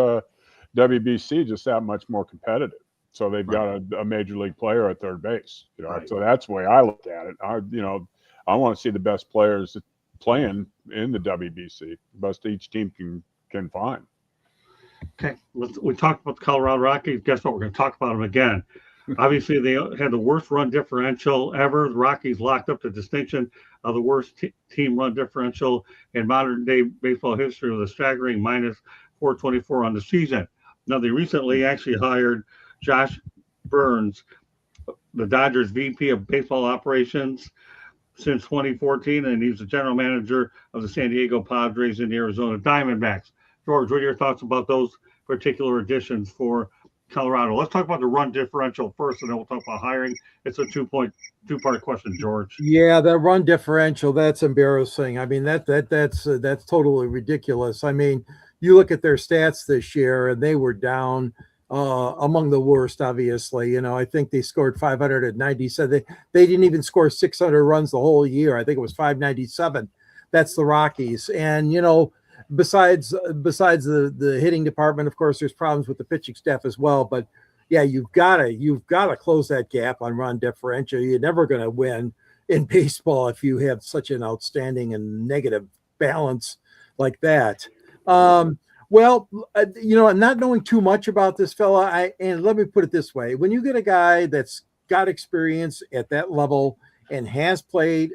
WBC just that much more competitive. So they've got a major league player at third base. So that's the way I looked at it. I want to see the best players playing in the WBC, best each team can find. Okay, we talked about the Colorado Rockies. Guess what? We're going to talk about them again. Obviously, they had the worst run differential ever. The Rockies locked up the distinction of the worst team run differential in modern day baseball history with a staggering minus 424 on the season. Now, they recently actually hired Josh Burns, the Dodgers VP of baseball operations since 2014, and he's the general manager of the San Diego Padres and the Arizona Diamondbacks. George, what are your thoughts about those particular additions for Colorado? Let's talk about the run differential first, and then we'll talk about hiring. It's a two-part question, George. Yeah, that run differential, that's embarrassing. I mean, that's totally ridiculous. I mean, you look at their stats this year, and they were down among the worst, obviously. I think they scored 597. They didn't even score 600 runs the whole year. I think it was 597. That's the Rockies. And, besides the hitting department, of course, there's problems with the pitching staff as well. But yeah, you've got to close that gap on run differential. You're never going to win in baseball if you have such an outstanding and negative balance like that. Well, not knowing too much about this fella, and let me put it this way: when you get a guy that's got experience at that level and has played,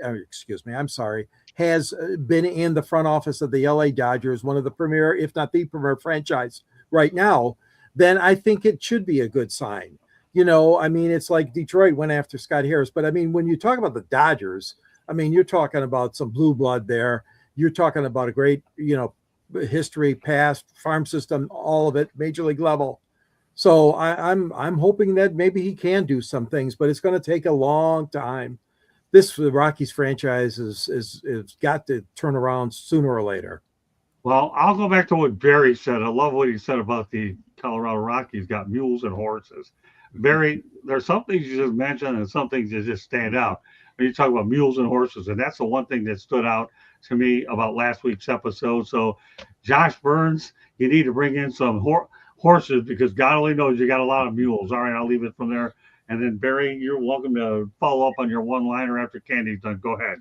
has been in the front office of the LA Dodgers, one of the premier, if not the premier franchise right now, then I think it should be a good sign. I mean, it's like Detroit went after Scott Harris, but I mean, when you talk about the Dodgers, I mean, you're talking about some blue blood there. You're talking about a great, history, past, farm system, all of it, major league level. So I'm hoping that maybe he can do some things, but it's going to take a long time. This Rockies franchise is got to turn around sooner or later. Well, I'll go back to what Barry said. I love what he said about the Colorado Rockies got mules and horses. Barry, there's some things you just mentioned and some things that just stand out. When you talk about mules and horses, and that's the one thing that stood out to me about last week's episode. So, Josh Burns, you need to bring in some horses because God only knows you got a lot of mules. All right, I'll leave it from there. And then, Barry, you're welcome to follow up on your one-liner after Candy's done. Go ahead.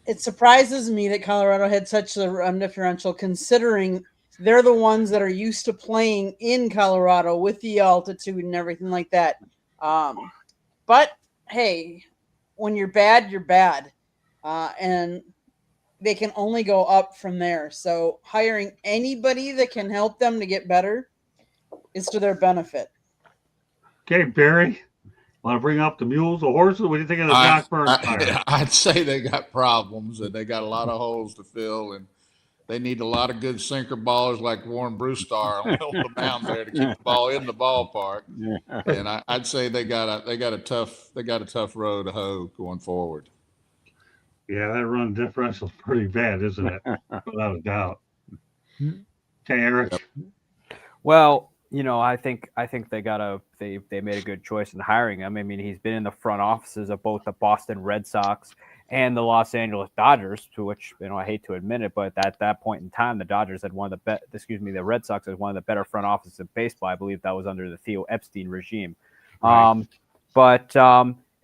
It surprises me that Colorado had such a run differential, considering they're the ones that are used to playing in Colorado with the altitude and everything like that. But, hey, when you're bad, you're bad. And they can only go up from there. So hiring anybody that can help them to get better is to their benefit. Okay, Barry, want to bring up the mules, the horses? What do you think of the Josh Burns hire? I'd say they got problems and they got a lot of holes to fill, and they need a lot of good sinker ballers like Warren Brewstar on the mound there to keep the ball in the ballpark. Yeah. And I'd say they got a tough road to hoe going forward. Yeah, that run differential is pretty bad, isn't it? Without a doubt. Okay, Eric. Well, I think they made a good choice in hiring him. I mean, he's been in the front offices of both the Boston Red Sox and the Los Angeles Dodgers, to which I hate to admit it, but at that point in time, the Dodgers had the Red Sox had one of the better front offices in baseball. I believe that was under the Theo Epstein regime. Right. But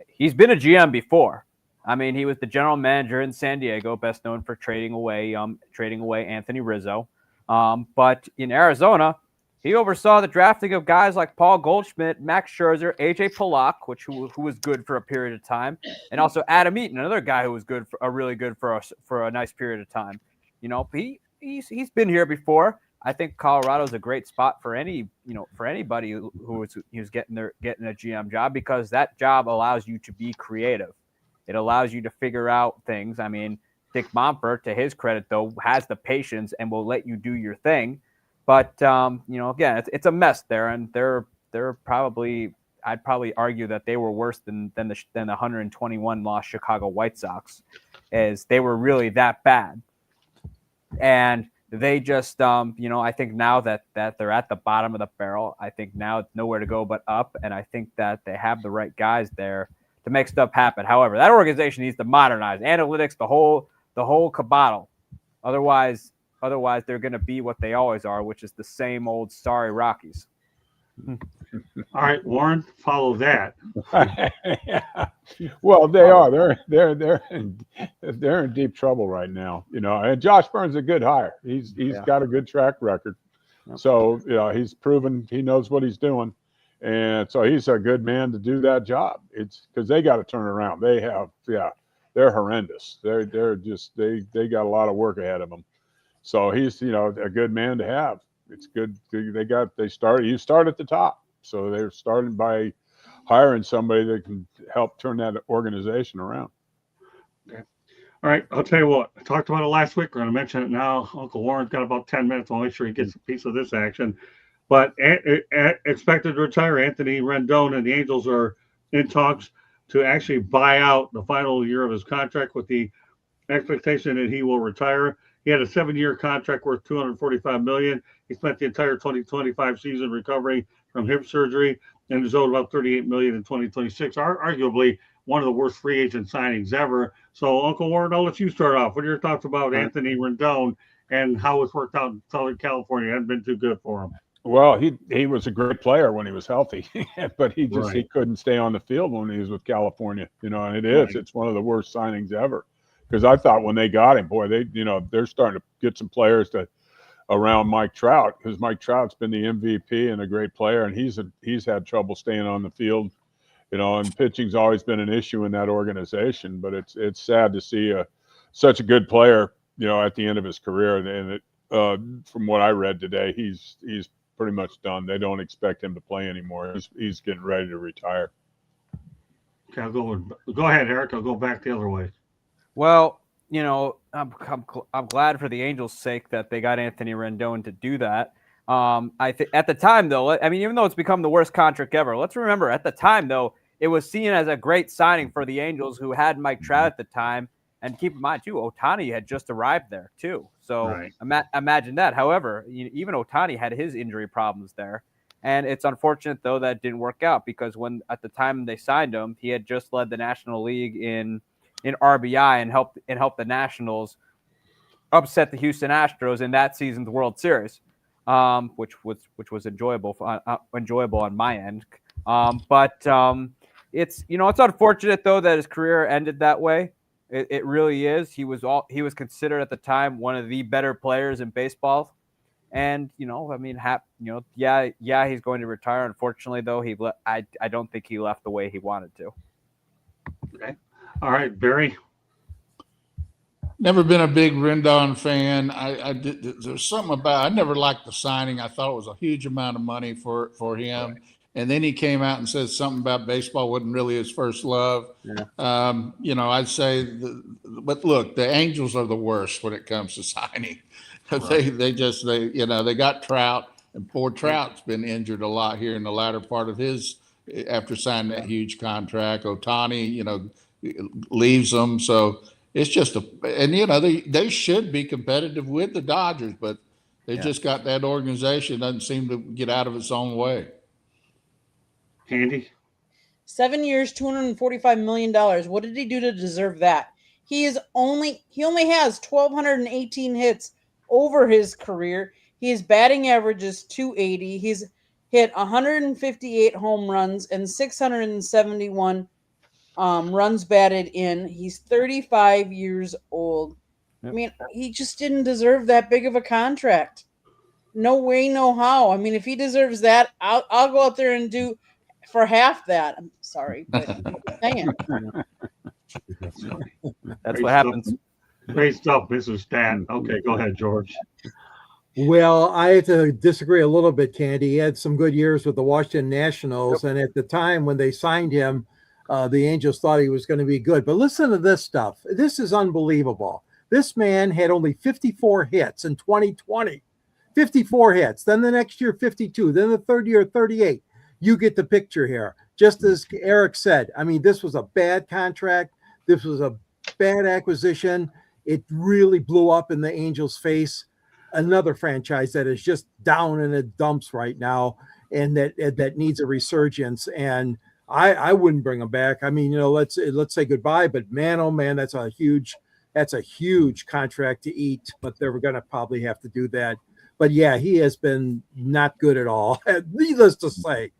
he's been a GM before. I mean, he was the general manager in San Diego, best known for trading away Anthony Rizzo. But in Arizona, He oversaw the drafting of guys like Paul Goldschmidt, Max Scherzer, AJ Pollock, who was good for a period of time, and also Adam Eaton, another guy who was really good for a nice period of time. You know, he's been here before. I think Colorado's a great spot for anybody who's getting a GM job, because that job allows you to be creative. It allows you to figure out things. I mean, Dick Monfort, to his credit, though, has the patience and will let you do your thing. But again, it's a mess there, and they're probably, I'd probably argue that they were worse than the 121 loss Chicago White Sox, as they were really that bad. And they just, I think now that they're at the bottom of the barrel, I think now it's nowhere to go but up, and I think that they have the right guys there to make stuff happen. However, that organization needs to modernize analytics, the whole cabal. Otherwise, they're going to be what they always are, which is the same old sorry Rockies. All right, Warren, follow that. Yeah. Well, they are. They're in deep trouble right now. And Josh Burns is a good hire. He's got a good track record. So he's proven he knows what he's doing, and so he's a good man to do that job. It's because they got to turn around. They're horrendous. They're just they got a lot of work ahead of them. So he's a good man to have. It's good. You start at the top. So they're starting by hiring somebody that can help turn that organization around. Okay. All right. I'll tell you what. I talked about it last week. We're going to mention it now. Uncle Warren's got about 10 minutes. I'll make sure he gets a piece of this action. But expected to retire Anthony Rendon, and the Angels are in talks to actually buy out the final year of his contract, with the expectation that he will retire. He had a 7-year contract worth $245 million. He spent the entire 2025 season recovering from hip surgery and is owed about $38 million in 2026. Arguably one of the worst free agent signings ever. So, Uncle Warren, I'll let you start off. What are your thoughts about Anthony Rendon and how it's worked out in Southern California? It hasn't been too good for him. Well, he was a great player when he was healthy, but he couldn't stay on the field when he was with California. And it's one of the worst signings ever. Because I thought when they got him, boy, they're starting to get some players around Mike Trout, because Mike Trout's been the MVP and a great player, and he's had trouble staying on the field, and pitching's always been an issue in that organization. But it's sad to see such a good player, at the end of his career. And from what I read today, he's pretty much done. They don't expect him to play anymore. He's getting ready to retire. Okay, go ahead, Eric. I'll go back the other way. Well, I'm glad for the Angels' sake that they got Anthony Rendon to do that. I think at the time, though, I mean, even though it's become the worst contract ever, let's remember at the time, though, it was seen as a great signing for the Angels, who had Mike Trout at the time. And keep in mind, too, Ohtani had just arrived there, too. So imagine that. However, even Ohtani had his injury problems there. And it's unfortunate, though, that it didn't work out, because at the time they signed him, he had just led the National League in RBI and helped the Nationals upset the Houston Astros in that season's World Series, which was enjoyable on my end. But it's unfortunate, though, that his career ended that way. It really is. He was considered at the time one of the better players in baseball, and he's going to retire. Unfortunately, though, I don't think he left the way he wanted to. Okay. All right, Barry. Never been a big Rendon fan. There's something about, I never liked the signing. I thought it was a huge amount of money for him. Right. And then he came out and said something about baseball wasn't really his first love. Yeah. I'd say, but look, the Angels are the worst when it comes to signing. Right. They got Trout, and poor Trout's been injured a lot here in the latter part of after signing that huge contract. Ohtani, leaves them. So it's just they should be competitive with the Dodgers, but they just got that organization doesn't seem to get out of its own way. Andy? 7 years, $245 million. What did he do to deserve that? He only has 1,218 hits over his career. His batting average is .280. He's hit 158 home runs and 671 runs batted in. He's 35 years old. Yep. I mean, he just didn't deserve that big of a contract. No way, no how. I mean, if he deserves that, I'll go out there and do for half that. I'm sorry, but I'm just saying. That's funny. That's Great what stuff. happens. Great stuff, Mrs. Stat. Okay, go ahead, George. Well, I have to disagree a little bit, Candy. He had some good years with the Washington Nationals, and at the time when they signed him, the Angels thought he was going to be good. But listen to this stuff. This is unbelievable. This man had only 54 hits in 2020. 54 hits. Then the next year, 52. Then the third year, 38. You get the picture here. Just as Eric said, I mean, this was a bad contract. This was a bad acquisition. It really blew up in the Angels' face. Another franchise that is just down in the dumps right now, and that needs a resurgence. And I wouldn't bring him back. I mean, let's say goodbye. But man, oh man, that's a huge contract to eat. But they're going to probably have to do that. But yeah, he has been not good at all. Needless to say.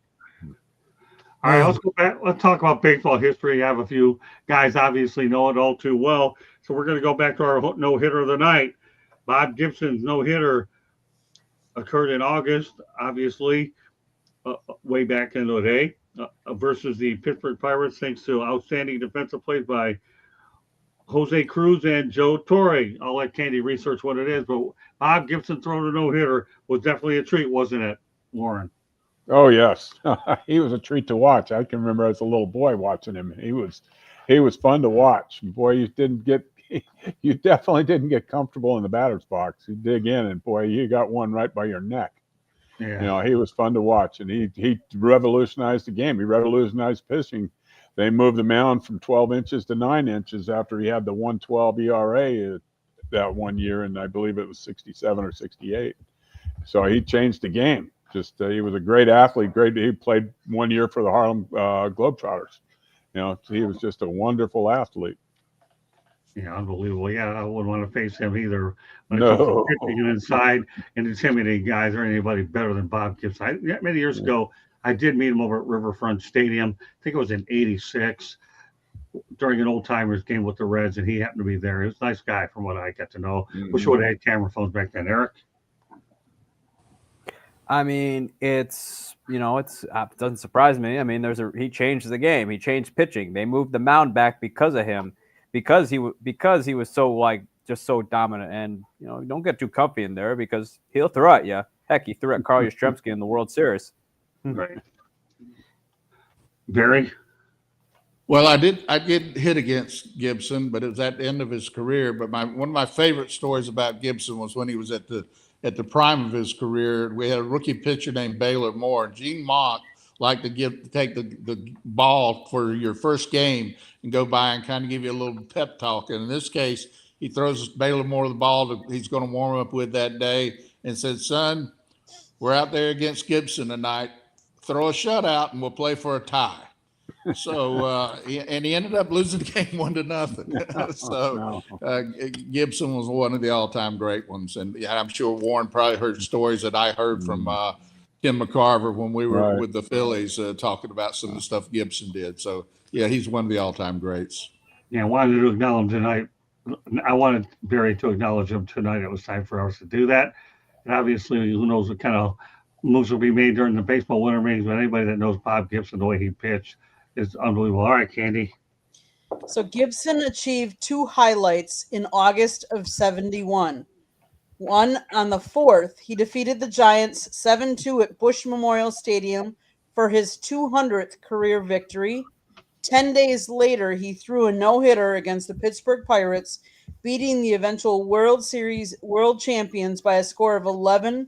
All right, let's go back. Let's talk about baseball history. I have a few guys obviously know it all too well. So we're going to go back to our no hitter of the night. Bob Gibson's no hitter occurred in August, obviously, way back in the day, versus the Pittsburgh Pirates, thanks to outstanding defensive plays by Jose Cruz and Joe Torre. I'll let Candy research what it is, but Bob Gibson throwing a no hitter was definitely a treat, wasn't it, Warren? Oh yes, he was a treat to watch. I can remember as a little boy watching him. He was fun to watch. Boy, you definitely didn't get comfortable in the batter's box. You dig in, and boy, you got one right by your neck. Yeah. He was fun to watch, and he revolutionized the game. He revolutionized pitching. They moved the mound from 12 inches to 9 inches after he had the 1.12 ERA that one year, and I believe it was 67 or 68. So he changed the game. He was a great athlete. He played 1 year for the Harlem Globetrotters. He was just a wonderful athlete. Yeah, unbelievable. Yeah, I wouldn't want to face him either. When it No. comes to pitching inside and intimidating guys, or anybody better than Bob Gibson. Many years ago, I did meet him over at Riverfront Stadium. I think it was in '86 during an old timers game with the Reds, and he happened to be there. He was a nice guy, from what I got to know. Wish we would have had camera phones back then, Eric. I mean, it doesn't surprise me. I mean, he changed the game. He changed pitching. They moved the mound back because of him, because he was so just so dominant. And don't get too comfy in there because he'll throw at you. Heck, he threw at Carl Yastrzemski in the World Series. Right. Barry? Well, I did hit against Gibson, but it was at the end of his career. But one of my favorite stories about Gibson was when he was at the prime of his career. We had a rookie pitcher named Baylor Moore. Gene Mauch liked to take the ball for your first game and go by and kind of give you a little pep talk. And in this case, he throws Baylor Moore the ball he's going to warm up with that day and said, "Son, we're out there against Gibson tonight. Throw a shutout and we'll play for a tie." So, and he ended up losing the game 1-0. So Gibson was one of the all-time great ones. And I'm sure Warren probably heard stories that I heard from Tim McCarver when we were with the Phillies talking about some of the stuff Gibson did. So, yeah, he's one of the all-time greats. Yeah, I wanted to acknowledge him tonight. I wanted Barry to acknowledge him tonight. It was time for us to do that. And obviously, who knows what kind of moves will be made during the baseball winter meetings, but anybody that knows Bob Gibson, the way he pitched, is unbelievable. All right, Candy. So Gibson achieved 2 highlights in August of 71. One on the 4th, he defeated the Giants 7-2 at Busch Memorial Stadium for his 200th career victory. 10 days later, he threw a no-hitter against the Pittsburgh Pirates, beating the eventual World Series world champions by a score of 11-0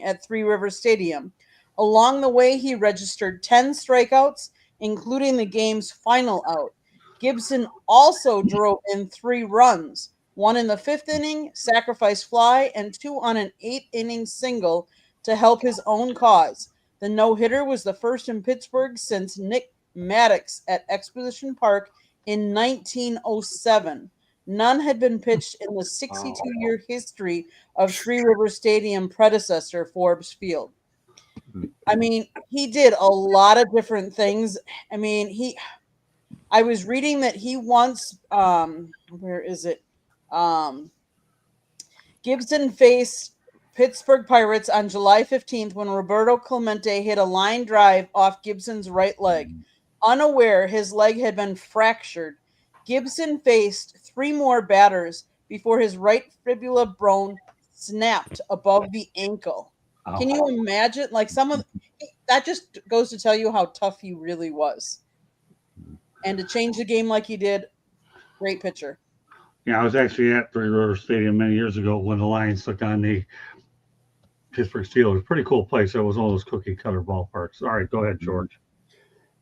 at Three Rivers Stadium. Along the way, he registered 10 strikeouts, including the game's final out. Gibson also drove in 3 runs, 1 in the 5th inning, sacrifice fly, and 2 on an 8th-inning single to help his own cause. The no-hitter was the first in Pittsburgh since Nick Maddox at Exposition Park in 1907. None had been pitched in the 62-year history of Three Rivers Stadium predecessor Forbes Field. I mean, he did a lot of different things. I mean, I was reading that he once, where is it? Gibson faced Pittsburgh Pirates on July 15th when Roberto Clemente hit a line drive off Gibson's right leg. Unaware his leg had been fractured, Gibson faced 3 more batters before his right fibula bone snapped above the ankle. Oh. Can you imagine? Like that just goes to tell you how tough he really was. And to change the game like he did, great pitcher. Yeah, I was actually at Three Rivers Stadium many years ago when the Lions took on the Pittsburgh Steelers. Pretty cool place. It was one of those cookie cutter ballparks. All right, go ahead, George.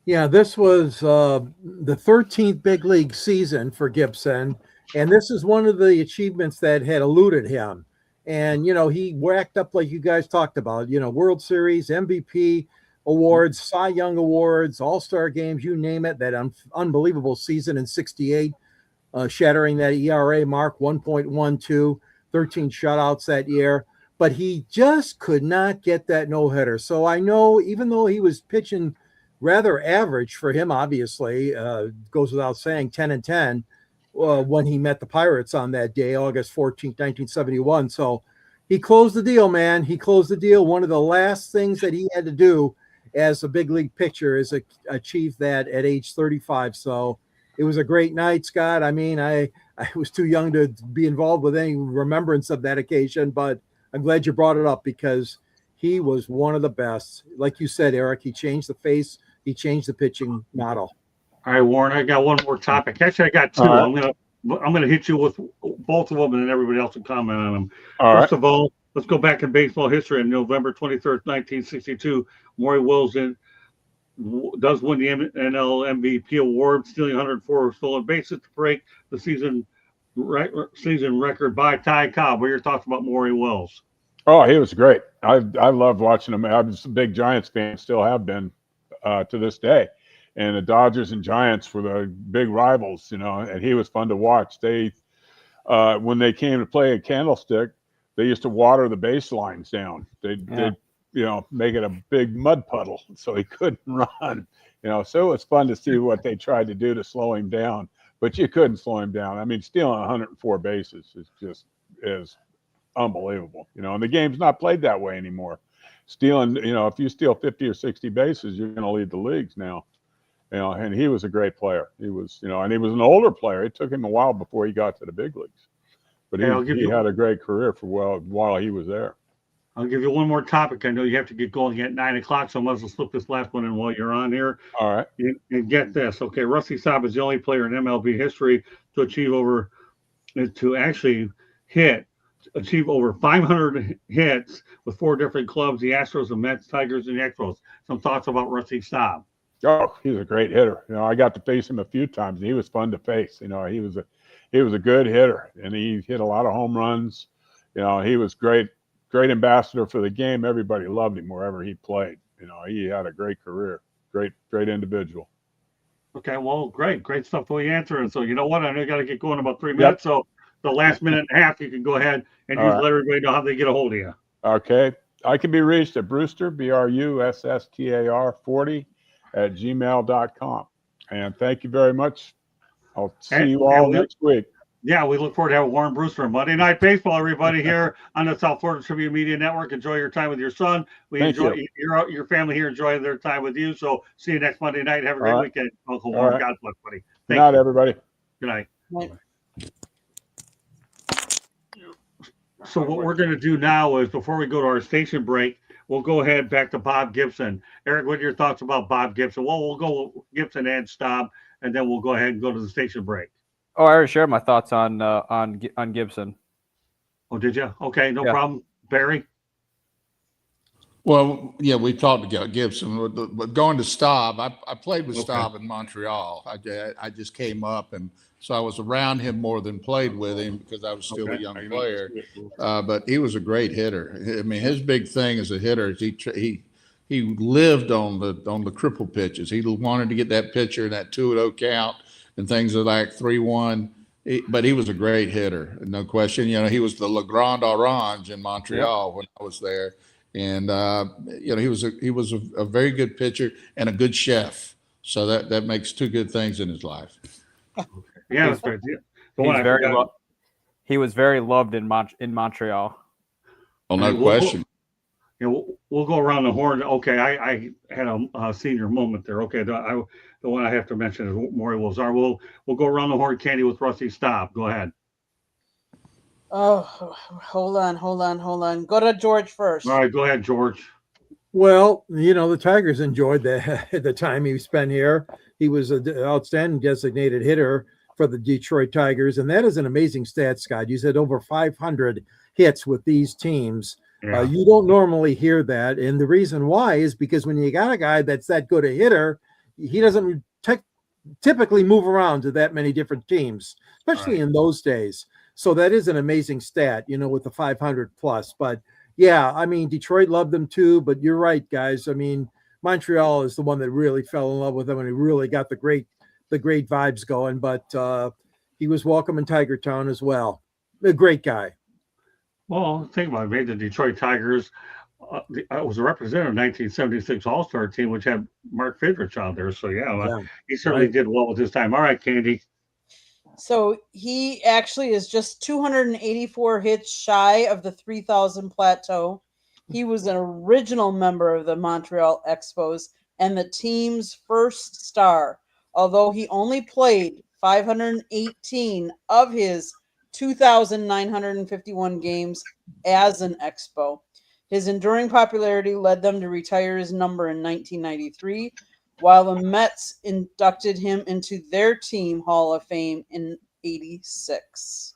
Yeah, this was the 13th big league season for Gibson, and this is one of the achievements that had eluded him. And, he racked up, like you guys talked about, World Series, MVP awards, Cy Young awards, All-Star games, you name it, that unbelievable season in 68, shattering that ERA mark, 1.12, 13 shutouts that year. But he just could not get that no-hitter. So I know, even though he was pitching rather average for him, obviously, goes without saying, 10-10, when he met the Pirates on that day, August 14th, 1971. So he closed the deal, man. He closed the deal. One of the last things that he had to do as a big league pitcher is achieve that at age 35. So it was a great night, Scott. I mean, I was too young to be involved with any remembrance of that occasion, but I'm glad you brought it up because he was one of the best. Like you said, Eric, he changed the face. He changed the pitching model. All right, Warren, I got one more topic. Actually, I got 2. Right. I'm gonna hit you with both of them, and then everybody else will comment on them. First of all, let's go back in baseball history. On November 23rd, 1962, Maury Wills does win the NL MVP award, stealing 104 stolen bases to break the season record by Ty Cobb. What are your thoughts about Maury Wills? Oh, he was great. I loved watching him. I was a big Giants fan, still have been to this day. And the Dodgers and Giants were the big rivals, and he was fun to watch. They, when they came to play at Candlestick, they used to water the baselines down. They'd make it a big mud puddle so he couldn't run. So it was fun to see what they tried to do to slow him down, but you couldn't slow him down. I mean, stealing 104 bases is unbelievable, and the game's not played that way anymore. Stealing, if you steal 50 or 60 bases, you're going to lead the leagues now. And he was a great player. He was, and he was an older player. It took him a while before he got to the big leagues, but he had a great career while he was there. I'll give you one more topic. I know you have to get going at 9 o'clock, so I might as well slip this last one in while you're on here. All right. And get this. Okay, Rusty Staub is the only player in MLB history to achieve over 500 hits with 4 different clubs: the Astros, the Mets, Tigers, and the Expos. Some thoughts about Rusty Staub? Oh, he's a great hitter. I got to face him a few times. He was fun to face. He was a good hitter, and he hit a lot of home runs. He was great ambassador for the game. Everybody loved him wherever he played. He had a great career. Great individual. Okay, well, great stuff for you answering. So you know what? I know you got to get going in about 3 minutes. So the last minute and a half, you can go ahead and let everybody know how they get a hold of you. Okay, I can be reached at Brewster, BRUSSTAR 40 at gmail.com. And thank you very much. I'll see you all next week. Yeah, we look forward to having Warren Brewster on Monday Night Baseball, everybody, here on the South Florida Tribune Media Network. Enjoy your time with your son. Enjoy your family here, enjoy their time with you. So see you next Monday night. Have a great weekend, Uncle Warren. God bless, buddy. Good night, everybody. Good night. So what we're going to do now is, before we go to our station break, we'll go ahead back to Bob Gibson. Eric, what are your thoughts about Bob Gibson? Well, we'll go with Gibson and Staub, and then we'll go ahead and go to the station break. Oh, I already shared my thoughts on Gibson. Oh, did you? Okay, no problem. Barry? Well, yeah, we talked about Gibson, but going to Staub, I played with Staub in Montreal. I just came up, and so I was around him more than played with him because I was still a young player. But he was a great hitter. I mean, his big thing as a hitter is he lived on the cripple pitches. He wanted to get that pitcher in that 2-0 count and things like 3-1. But he was a great hitter, no question. He was the Le Grand Orange in Montreal when I was there. And he was a very good pitcher and a good chef. So that makes 2 good things in his life. Yeah, that's great. He was very loved in Montreal. Oh, All no right, question. We'll go around the horn. Okay, I had a senior moment there. Okay, the one I have to mention is Maury Wills. We'll go around the horn, Candy, with Rusty. Stop. Go ahead. Oh, hold on. Go to George first. All right, go ahead, George. Well, the Tigers enjoyed the time he spent here. He was an outstanding designated hitter for the Detroit Tigers, and that is an amazing stat, Scott. You said over 500 hits with these teams. Yeah. You don't normally hear that, and the reason why is because when you got a guy that's that good a hitter, he doesn't typically move around to that many different teams, especially in those days. So that is an amazing stat, with the 500 plus. But yeah, I mean, Detroit loved them too, but you're right, guys. I mean, Montreal is the one that really fell in love with him, and he really got the great vibes going. But he was welcome in Tiger Town as well. A great guy. Well, think about it. Made the Detroit Tigers. Was a representative of 1976 All-Star team, which had Mark Fidrich on there. So yeah, he certainly did well with his time. All right, Candy. So he actually is just 284 hits shy of the 3,000 plateau. He was an original member of the Montreal Expos and the team's first star, although he only played 518 of his 2,951 games as an Expo. His enduring popularity led them to retire his number in 1993, while the Mets inducted him into their team Hall of Fame in 86.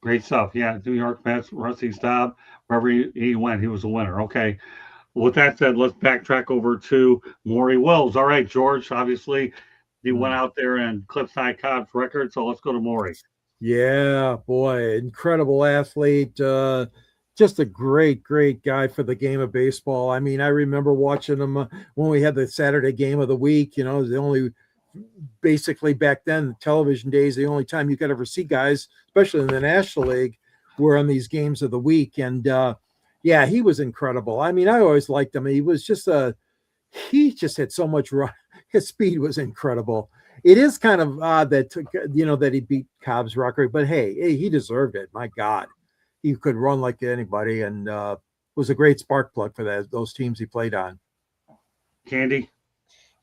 Great stuff. Yeah, New York Mets, Rusty Staub, wherever he went, he was a winner. Okay. Well, with that said, let's backtrack over to Maury Wills. All right, George, obviously he went out there and clipped Ty Cobb's record, so let's go to Maury. Yeah, boy, incredible athlete. Just a great guy for the game of baseball. I mean, I remember watching him when we had the Saturday game of the week. The only, basically back then, the television days, the only time you could ever see guys, especially in the National League, were on these games of the week. And yeah, he was incredible. I mean, I always liked him. He was he just had so much run. His speed was incredible. It is kind of odd that, that he beat Cobb's record, but hey, he deserved it. My God. He could run like anybody, and was a great spark plug for those teams he played on. Candy?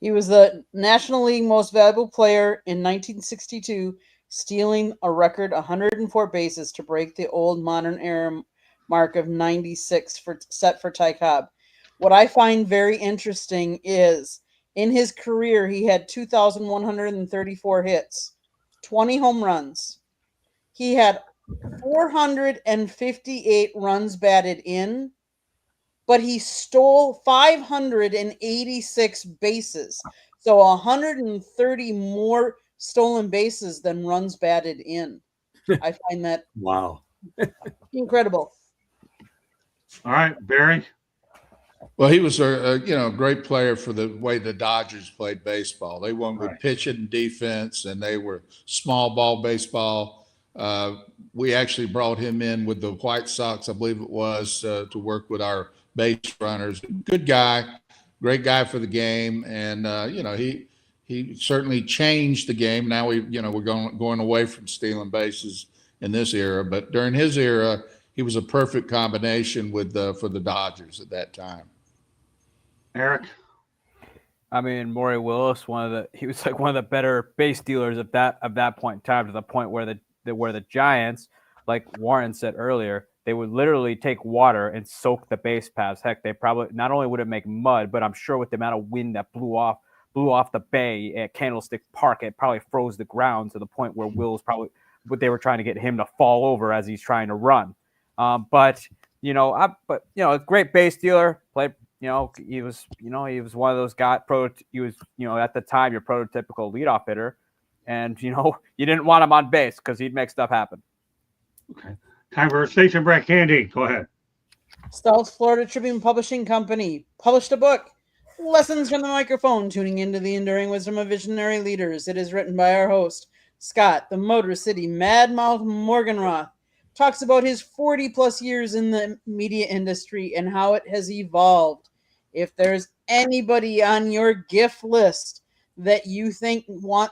He was the National League Most Valuable Player in 1962, stealing a record 104 bases to break the old modern era mark of 96 set for Ty Cobb. What I find very interesting is in his career, he had 2,134 hits, 20 home runs. He had 458 runs batted in, but he stole 586 bases. So 130 more stolen bases than runs batted in. I find that wow, incredible. All right, Barry. Well, he was a great player for the way the Dodgers played baseball. They won with pitching and defense, and they were small ball baseball. We actually brought him in with the White Sox, I believe it was, to work with our base runners. Good guy, great guy for the game, and he certainly changed the game. Now we're going away from stealing bases in this era, but during his era, he was a perfect combination for the Dodgers at that time. Eric? I mean, Maury Willis, he was like one of the better base stealers of that point in time, to the point where the Giants, like Warren said earlier, they would literally take water and soak the base paths. Heck, they probably not only would it make mud, but I'm sure with the amount of wind that blew off the bay at Candlestick Park, it probably froze the ground to the point where Wills they were trying to get him to fall over as he's trying to run. But a great base stealer. Played. He was one of those guys. He was at the time your prototypical leadoff hitter, and you didn't want him on base because he'd make stuff happen. Okay, time for a station break. Candy, go ahead. South Florida Tribune Publishing Company published a book, Lessons from the Microphone, Tuning into the Enduring Wisdom of Visionary Leaders. It is written by our host, Scott, the Motor City Madmouth Morganroth. Talks about his 40-plus years in the media industry and how it has evolved. If there's anybody on your gift list that you think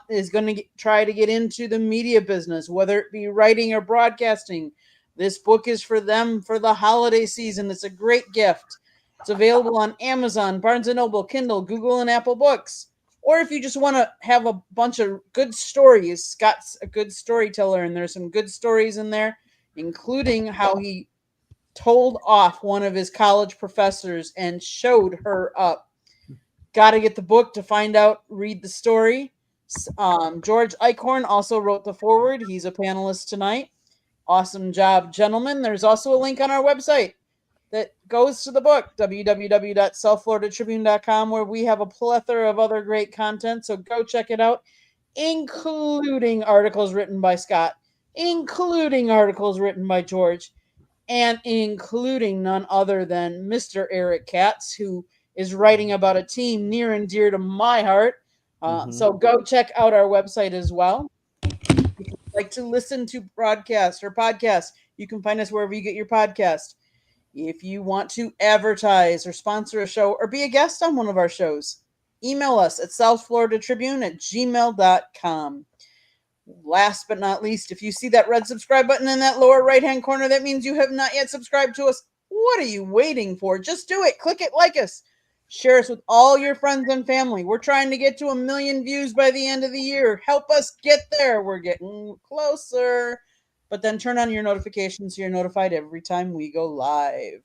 is going to try to get into the media business, whether it be writing or broadcasting, This book is for them for the holiday season. It's a great gift. It's available on Amazon, Barnes & Noble, Kindle, Google, and Apple Books. Or if you just want to have a bunch of good stories, Scott's a good storyteller, and there's some good stories in there, including how he told off one of his college professors and showed her up. Got to get the book to find out, read the story. George Eichhorn also wrote the foreword. He's a panelist tonight. Awesome job, gentlemen. There's also a link on our website that goes to the book, www.southfloridatribune.com, where we have a plethora of other great content. So go check it out, including articles written by Scott, including articles written by George, and including none other than Mr. Eric Katz, who is writing about a team near and dear to my heart. So go check out our website as well. If you'd like to listen to broadcasts or podcasts, you can find us wherever you get your podcast. If you want to advertise or sponsor a show or be a guest on one of our shows, email us at southfloridatribune@gmail.com. Last but not least, if you see that red subscribe button in that lower right-hand corner, that means you have not yet subscribed to us. What are you waiting for? Just do it. Click it, like us. Share us with all your friends and family. We're trying to get to 1 million views by the end of the year. Help us get there. We're getting closer. But then turn on your notifications so you're notified every time we go live.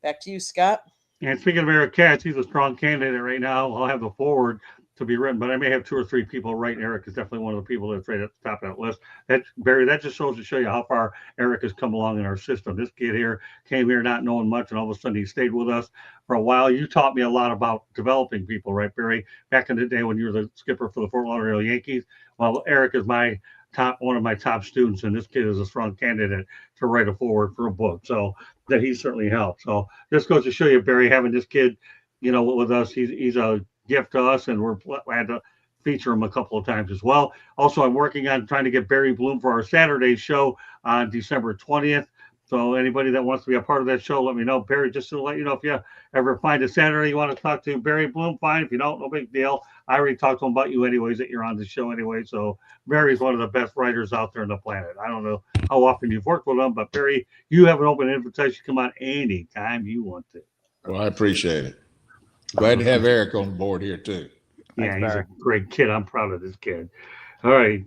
Back to you, Scott. And speaking of Eric Katz, he's a strong candidate right now. I'll have the forward to be written, but I may have 2 or 3 people writing. Eric is definitely one of the people that's right at the top of that list. That, Barry, that just shows to show you how far Eric has come along in our system. This kid here came here not knowing much, and all of a sudden he stayed with us for a while. You taught me a lot about developing people, right, Barry? Back in the day when you were the skipper for the Fort Lauderdale Yankees. Well, Eric is one of my top students, and this kid is a strong candidate to write a forward for a book. So that he certainly helped. So this goes to show you, Barry, having this kid, with us, he's a gift to us, and we're glad to feature him a couple of times as well. Also, I'm working on trying to get Barry Bloom for our Saturday show on December 20th. So anybody that wants to be a part of that show, let me know. Barry, just to let you know, if you ever find a Saturday you want to talk to Barry Bloom, fine. If you don't, no big deal. I already talked to him about you anyways, that you're on the show anyway. So Barry's one of the best writers out there on the planet. I don't know how often you've worked with him, but Barry, you have an open invitation to come on anytime you want to. Well, I appreciate it. Glad to have Eric on board here too. Yeah, Thanks, he's Barry. a great kid. I'm proud of this kid. All right.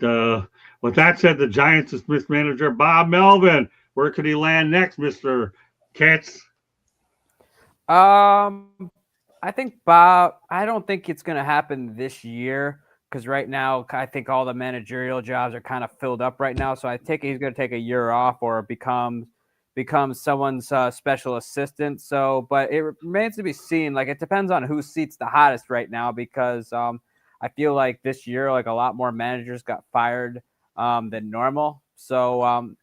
With that said, the Giants dismissed manager Bob Melvin. Where could he land next, Mr. Katz? I think Bob. I don't think it's going to happen this year because right now I think all the managerial jobs are kind of filled up right now. So I think he's going to take a year off or become someone's special assistant. So, but it remains to be seen. Like it depends on whose seat's the hottest right now because I feel like this year like a lot more managers got fired than normal. So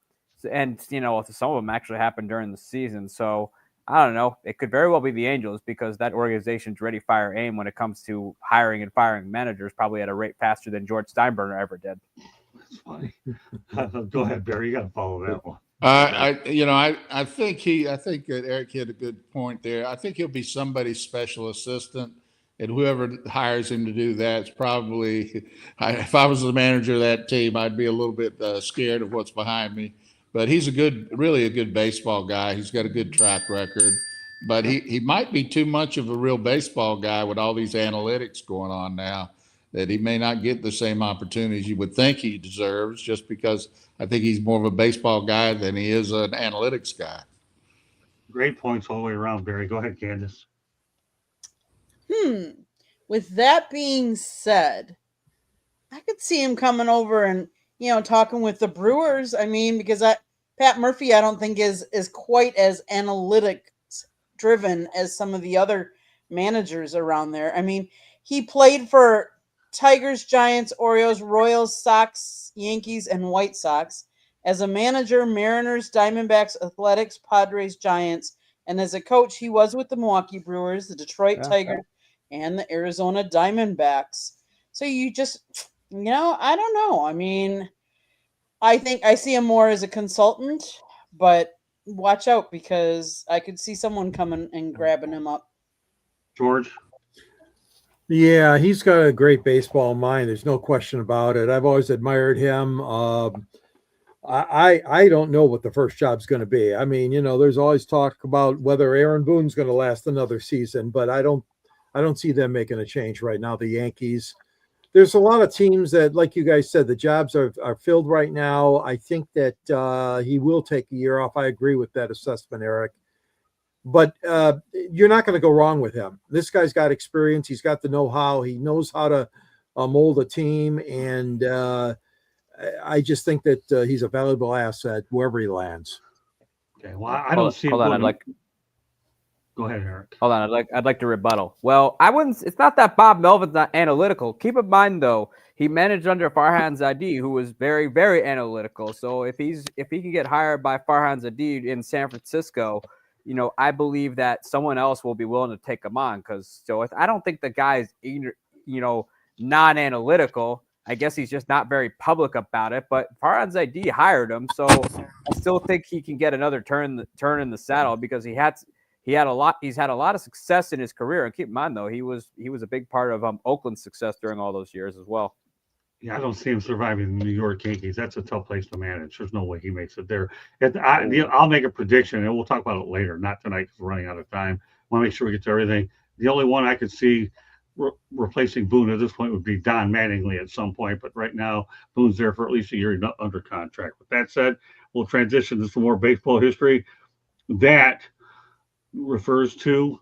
and some of them actually happened during the season. So I don't know. It could very well be the Angels because that organization's ready, fire, aim when it comes to hiring and firing managers, probably at a rate faster than George Steinbrenner ever did. That's funny. Go ahead, Barry. You got to follow that one. I think that Eric hit a good point there. I think he'll be somebody's special assistant, and whoever hires him to do that's probably. If I was the manager of that team, I'd be a little bit scared of what's behind me. But he's really a good baseball guy. He's got a good track record, but he might be too much of a real baseball guy with all these analytics going on now. That he may not get the same opportunities you would think he deserves just because I think he's more of a baseball guy than he is an analytics guy. Great points all the way around, Barry. Go ahead, Candace. With that being said, I could see him coming over and, talking with the Brewers. I mean, because Pat Murphy, I don't think is quite as analytics driven as some of the other managers around there. I mean, he played for Tigers, Giants, Orioles, Royals, Sox, Yankees, and White Sox. As a manager, Mariners, Diamondbacks, Athletics, Padres, Giants. And as a coach, he was with the Milwaukee Brewers, the Detroit Tigers, and the Arizona Diamondbacks. So you just, I don't know. I mean, I think I see him more as a consultant, but watch out because I could see someone coming and grabbing him up. George? Yeah, he's got a great baseball mind. There's no question about it. I've always admired him. I don't know what the first job's going to be. I mean, there's always talk about whether Aaron Boone's going to last another season, but I don't see them making a change right now. The Yankees, there's a lot of teams that, like you guys said, the jobs are filled right now. I think that he will take a year off. I agree with that assessment, Eric. But you're not going to go wrong with him. This guy's got experience. He's got the know-how. He knows how to mold a team, and I just think that he's a valuable asset wherever he lands. Okay. Well, I don't see. Hold on, Go ahead, Eric. Hold on, I'd like to rebuttal. Well, I wouldn't. It's not that Bob Melvin's not analytical. Keep in mind though, he managed under Farhan Zaidi, who was very, very analytical. So if he can get hired by Farhan Zaidi in San Francisco, I believe that someone else will be willing to take him on. I don't think the guy's non-analytical. I guess he's just not very public about it. But Farhan Zaidi hired him, so I still think he can get another turn in the saddle because he's had a lot of success in his career. And keep in mind though, he was a big part of Oakland's success during all those years as well. Yeah, I don't see him surviving the New York Yankees. That's a tough place to manage. There's no way he makes it there. I'll make a prediction, and we'll talk about it later, not tonight because we're running out of time. I want to make sure we get to everything. The only one I could see replacing Boone at this point would be Don Mattingly at some point, but right now Boone's there for at least a year under contract. With that said, we'll transition to some more baseball history. That refers to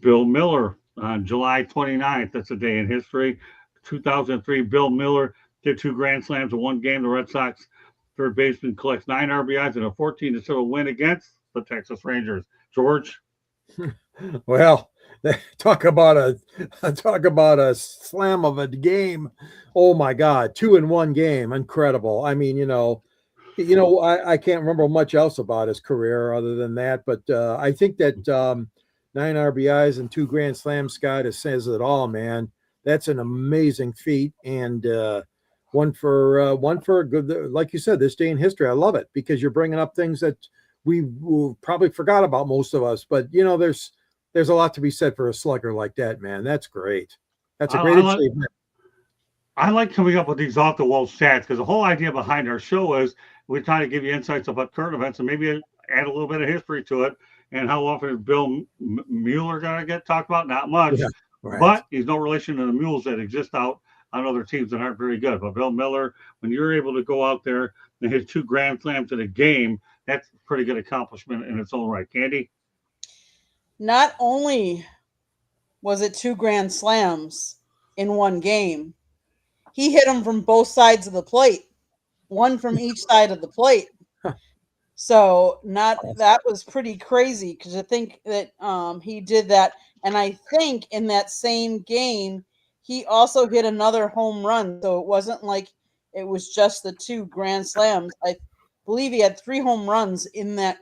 Bill Miller on July 29th. That's a day in history. 2003, Bill Miller did 2 grand slams in one game. The Red Sox third baseman collects 9 RBIs in a 14-0 win against the Texas Rangers. George? Well, talk about a slam of a game. Oh my God, 2 in one game. Incredible. I mean, I can't remember much else about his career other than that, but I think that 9 RBIs and 2 grand slams, Scott, says it all, man. That's an amazing feat, and one for good. Like you said, this day in history, I love it because you're bringing up things that we probably forgot about, most of us. But there's a lot to be said for a slugger like that, man. That's great. That's a great achievement. I like coming up with these off the wall stats because the whole idea behind our show is we try to give you insights about current events and maybe add a little bit of history to it. And how often is Bill Mueller going to get talked about? Not much. Yeah. Right. But he's no relation to the mules that exist out on other teams that aren't very good. But Bill Miller, when you're able to go out there and hit 2 grand slams in a game, that's a pretty good accomplishment in its own right. Candy? Not only was it 2 grand slams in one game, he hit them from both sides of the plate, one from each side of the plate. So that was pretty crazy because I think that he did that. And I think in that same game, he also hit another home run. So it wasn't like it was just the 2 grand slams. I believe he had 3 home runs in that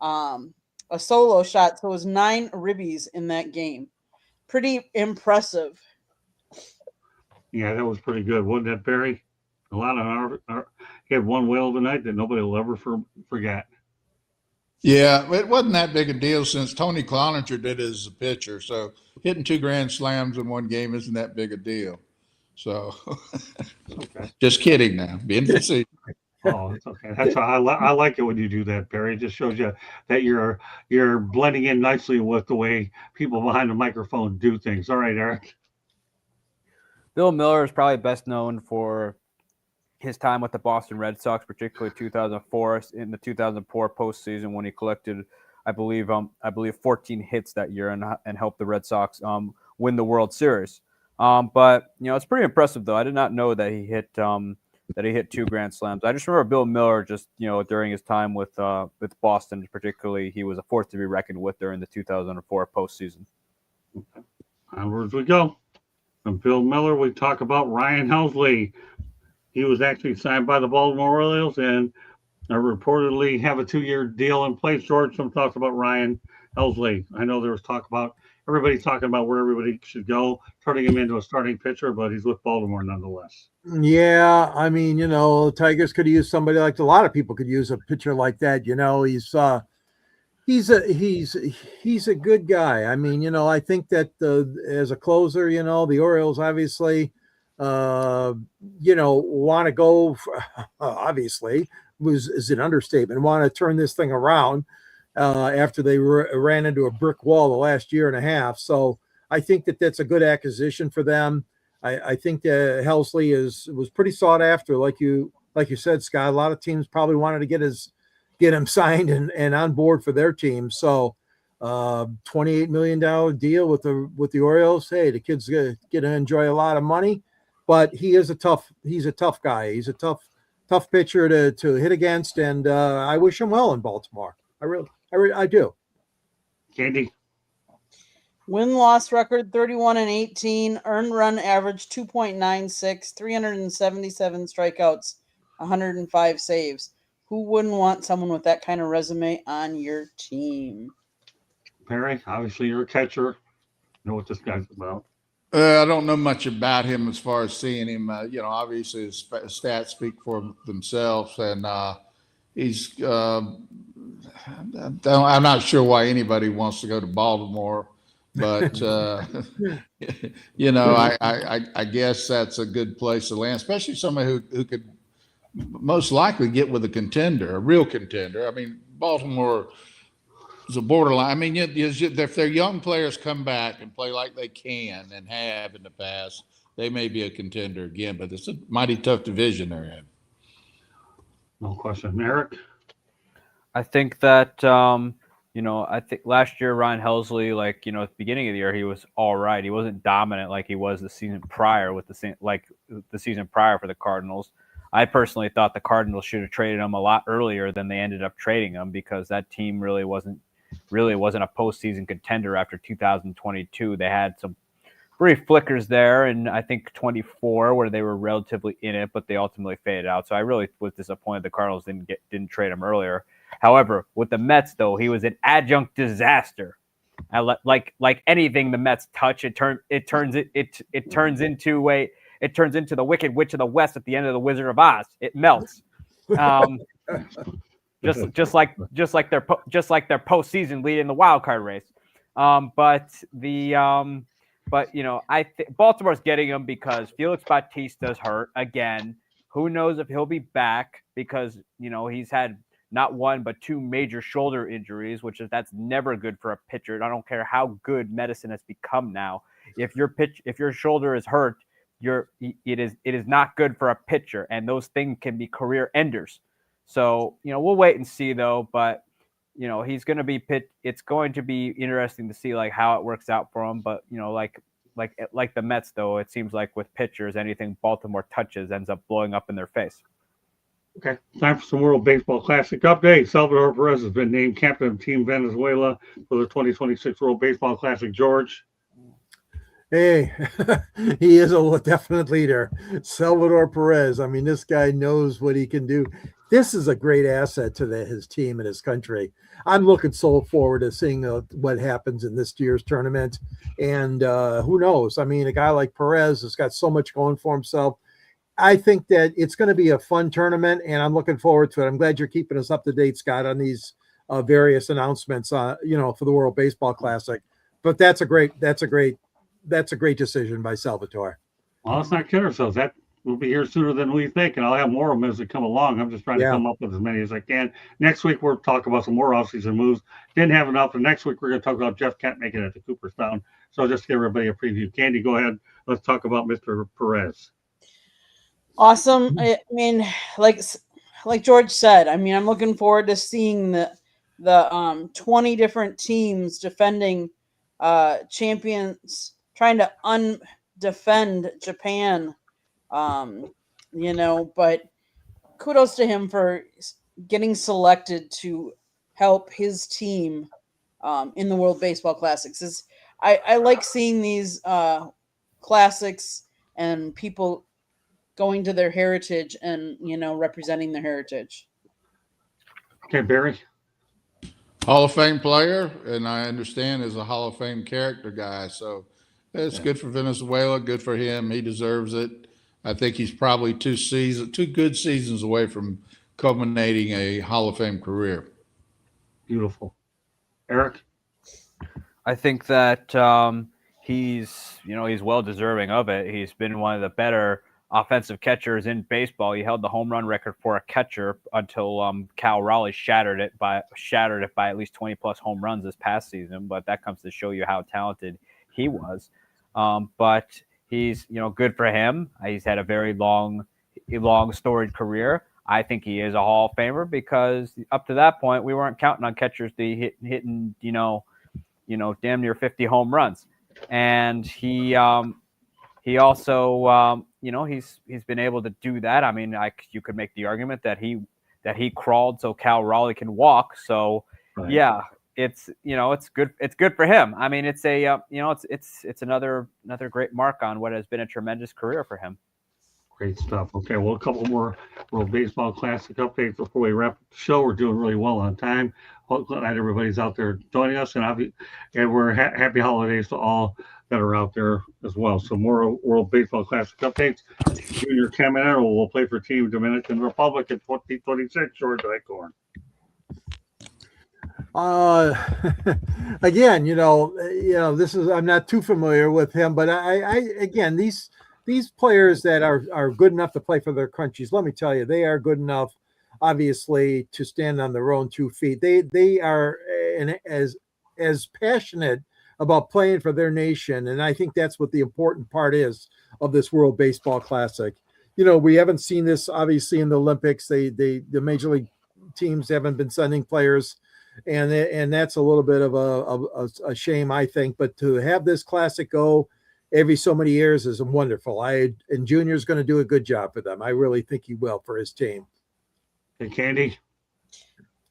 a solo shot. So it was 9 ribbies in that game. Pretty impressive. Yeah, that was pretty good. Wasn't that, Barry? A lot of he had one whale of a night that nobody will ever forget. Yeah, it wasn't that big a deal since Tony Cloninger did it as a pitcher. So hitting 2 grand slams in one game isn't that big a deal. So okay. Just kidding now. Being facetious. Oh, it's okay. That's how I like it when you do that, Barry. It just shows you that you're blending in nicely with the way people behind the microphone do things. All right, Eric. Bill Miller is probably best known for his time with the Boston Red Sox, particularly 2004 in the 2004 postseason when he collected, I believe 14 hits that year and helped the Red Sox win the World Series. But it's pretty impressive though. I did not know that he hit 2 grand slams. I just remember Bill Miller just during his time with Boston, particularly, he was a force to be reckoned with during the 2004 postseason. Okay. Onwards we go. From Bill Miller, we talk about Ryan Helsley. He was actually signed by the Baltimore Orioles and reportedly have a 2-year deal in place. George, some thoughts about Ryan Helsley. I know there was talk about everybody's talking about where everybody should go, turning him into a starting pitcher, but he's with Baltimore nonetheless. Yeah, I mean, the Tigers could use somebody like a lot of people could use a pitcher like that. He's a good guy. I mean, I think that as a closer, the Orioles obviously want to go obviously is an understatement. Want to turn this thing around after they ran into a brick wall the last year and a half. So I think that's a good acquisition for them. I think that Helsley was pretty sought after, like you said, Scott. A lot of teams probably wanted to get him signed and on board for their team. So $28 million deal with the Orioles. Hey, the kid's gonna get to enjoy a lot of money, but he's a tough guy. He's a tough pitcher to hit against, and I wish him well in Baltimore. I do. Candy. Win-loss record 31-18, earned run average 2.96, 377 strikeouts, 105 saves. Who wouldn't want someone with that kind of resume on your team? Perry, obviously you're a catcher. You know what this guy's about. I don't know much about him as far as seeing him. Obviously his stats speak for themselves, and he's. I'm not sure why anybody wants to go to Baltimore, but I guess that's a good place to land, especially somebody who could most likely get with a real contender. I mean, Baltimore is a borderline. I mean, if their young players come back and play like they can and have in the past, they may be a contender again. But it's a mighty tough division they're in. No question, Eric. I think that I think last year Ryan Helsley, at the beginning of the year, he was all right. He wasn't dominant like he was the season prior the season prior for the Cardinals. I personally thought the Cardinals should have traded him a lot earlier than they ended up trading him, because that team really wasn't a postseason contender after 2022. They had some brief flickers there, and I think 24 where they were relatively in it, but they ultimately faded out. So I really was disappointed the Cardinals didn't trade him earlier. However, with the Mets, though, he was an adjunct disaster. Like anything the Mets touch, it turns into the Wicked Witch of the West at the end of the Wizard of Oz. It melts. Just like their postseason lead in the wild card race. I think Baltimore's getting him because Felix Bautista's hurt again. Who knows if he'll be back, because he's had not one but two major shoulder injuries, that's never good for a pitcher. I don't care how good medicine has become now. If your shoulder is hurt, it is not good for a pitcher, and those things can be career enders. So we'll wait and see, though. But he's going to be it's going to be interesting to see how it works out for him. But like the Mets, though, it seems like with pitchers, anything Baltimore touches ends up blowing up in their face. Okay, time for some World Baseball Classic update. Salvador Perez has been named captain of Team Venezuela for the 2026 World Baseball Classic. George. Hey, he is a definite leader. Salvador Perez. I mean, this guy knows what he can do. This is a great asset to his team and his country. I'm looking so forward to seeing what happens in this year's tournament. And who knows? I mean, a guy like Perez has got so much going for himself. I think that it's going to be a fun tournament, and I'm looking forward to it. I'm glad you're keeping us up to date, Scott, on these various announcements, for the World Baseball Classic. But that's a great decision by Salvatore. Well, let's not kid ourselves. That will be here sooner than we think, and I'll have more of them as they come along. I'm just trying to come up with as many as I can. Next week, we'll talk about some more offseason moves. Didn't have enough, and next week, we're going to talk about Jeff Kent making it to Cooperstown. So just to give everybody a preview. Candy, go ahead. Let's talk about Mr. Perez. Awesome. I mean, like George said, I mean, I'm looking forward to seeing the 20 different teams defending champions, trying to undefend Japan. But kudos to him for getting selected to help his team in the World Baseball Classics. I like seeing these classics and people going to their heritage and representing their heritage. Okay, Barry. Hall of Fame player, and I understand is a Hall of Fame character guy. So it's good for Venezuela, good for him. He deserves it. I think he's probably two good seasons away from culminating a Hall of Fame career. Beautiful. Eric? I think that he's well deserving of it. He's been one of the better offensive catchers in baseball. He held the home run record for a catcher until Cal Raleigh shattered it by at least 20 plus home runs this past season. But that comes to show you how talented he was. But he's, good for him. He's had a very long storied career. I think he is a Hall of Famer because up to that point we weren't counting on catchers to hitting damn near 50 home runs, and he also he's been able to do that. I mean, you could make the argument that he crawled so Cal Raleigh can walk. So right. Yeah, it's good for him. I mean, it's it's another great mark on what has been a tremendous career for him. Great stuff. Okay, well, a couple more World Baseball Classic updates before we wrap up the show. We're doing really well on time. Glad everybody's out there joining us, and we're happy holidays to all that are out there as well. So more World Baseball Classic updates. Junior Caminero will play for Team Dominican Republic in 2026. George Eichhorn. Again, this is, I'm not too familiar with him, but again, these players that are good enough to play for their countries, let me tell you, they are good enough, obviously, to stand on their own 2 feet. They are as passionate about playing for their nation, and I think that's what the important part is of this World Baseball Classic. We haven't seen this obviously in the Olympics. The major league teams haven't been sending players, and that's a little bit of a shame, I think. But to have this classic go every so many years is wonderful. And Junior's going to do a good job for them. I really think he will for his team. Hey, Candy.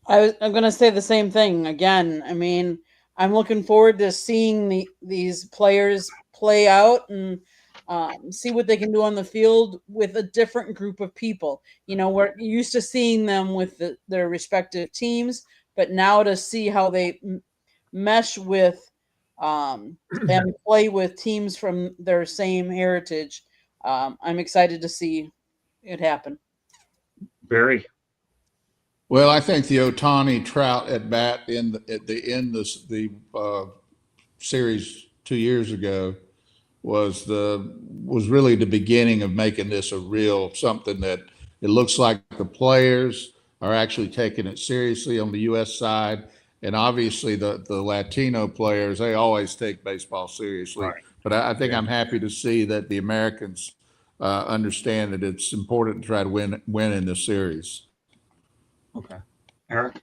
I'm going to say the same thing again. I mean, I'm looking forward to seeing these players play out and see what they can do on the field with a different group of people. We're used to seeing them with their respective teams, but now to see how they mesh with and play with teams from their same heritage, I'm excited to see it happen. Barry. Well, I think the Ohtani Trout at bat at the end of the series 2 years ago was really the beginning of making this a real something that it looks like the players are actually taking it seriously on the U.S. side. And obviously the Latino players, they always take baseball seriously. Right. But I think I'm happy to see that the Americans understand that it's important to try to win in this series. Okay. Eric?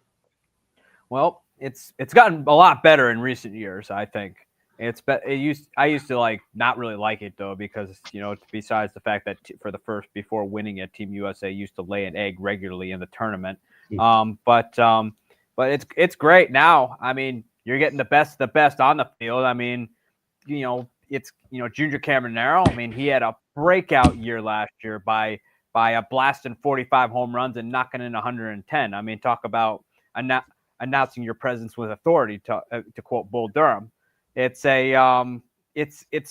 Well, it's gotten a lot better in recent years, I think. I used to not really like it though, because besides the fact that before winning it, Team USA used to lay an egg regularly in the tournament. But it's great now. I mean, you're getting the best on the field. I mean, it's Junior Caminero. I mean, he had a breakout year last year by a blasting 45 home runs and knocking in 110. I mean, talk about announcing your presence with authority, to quote Bull Durham. It's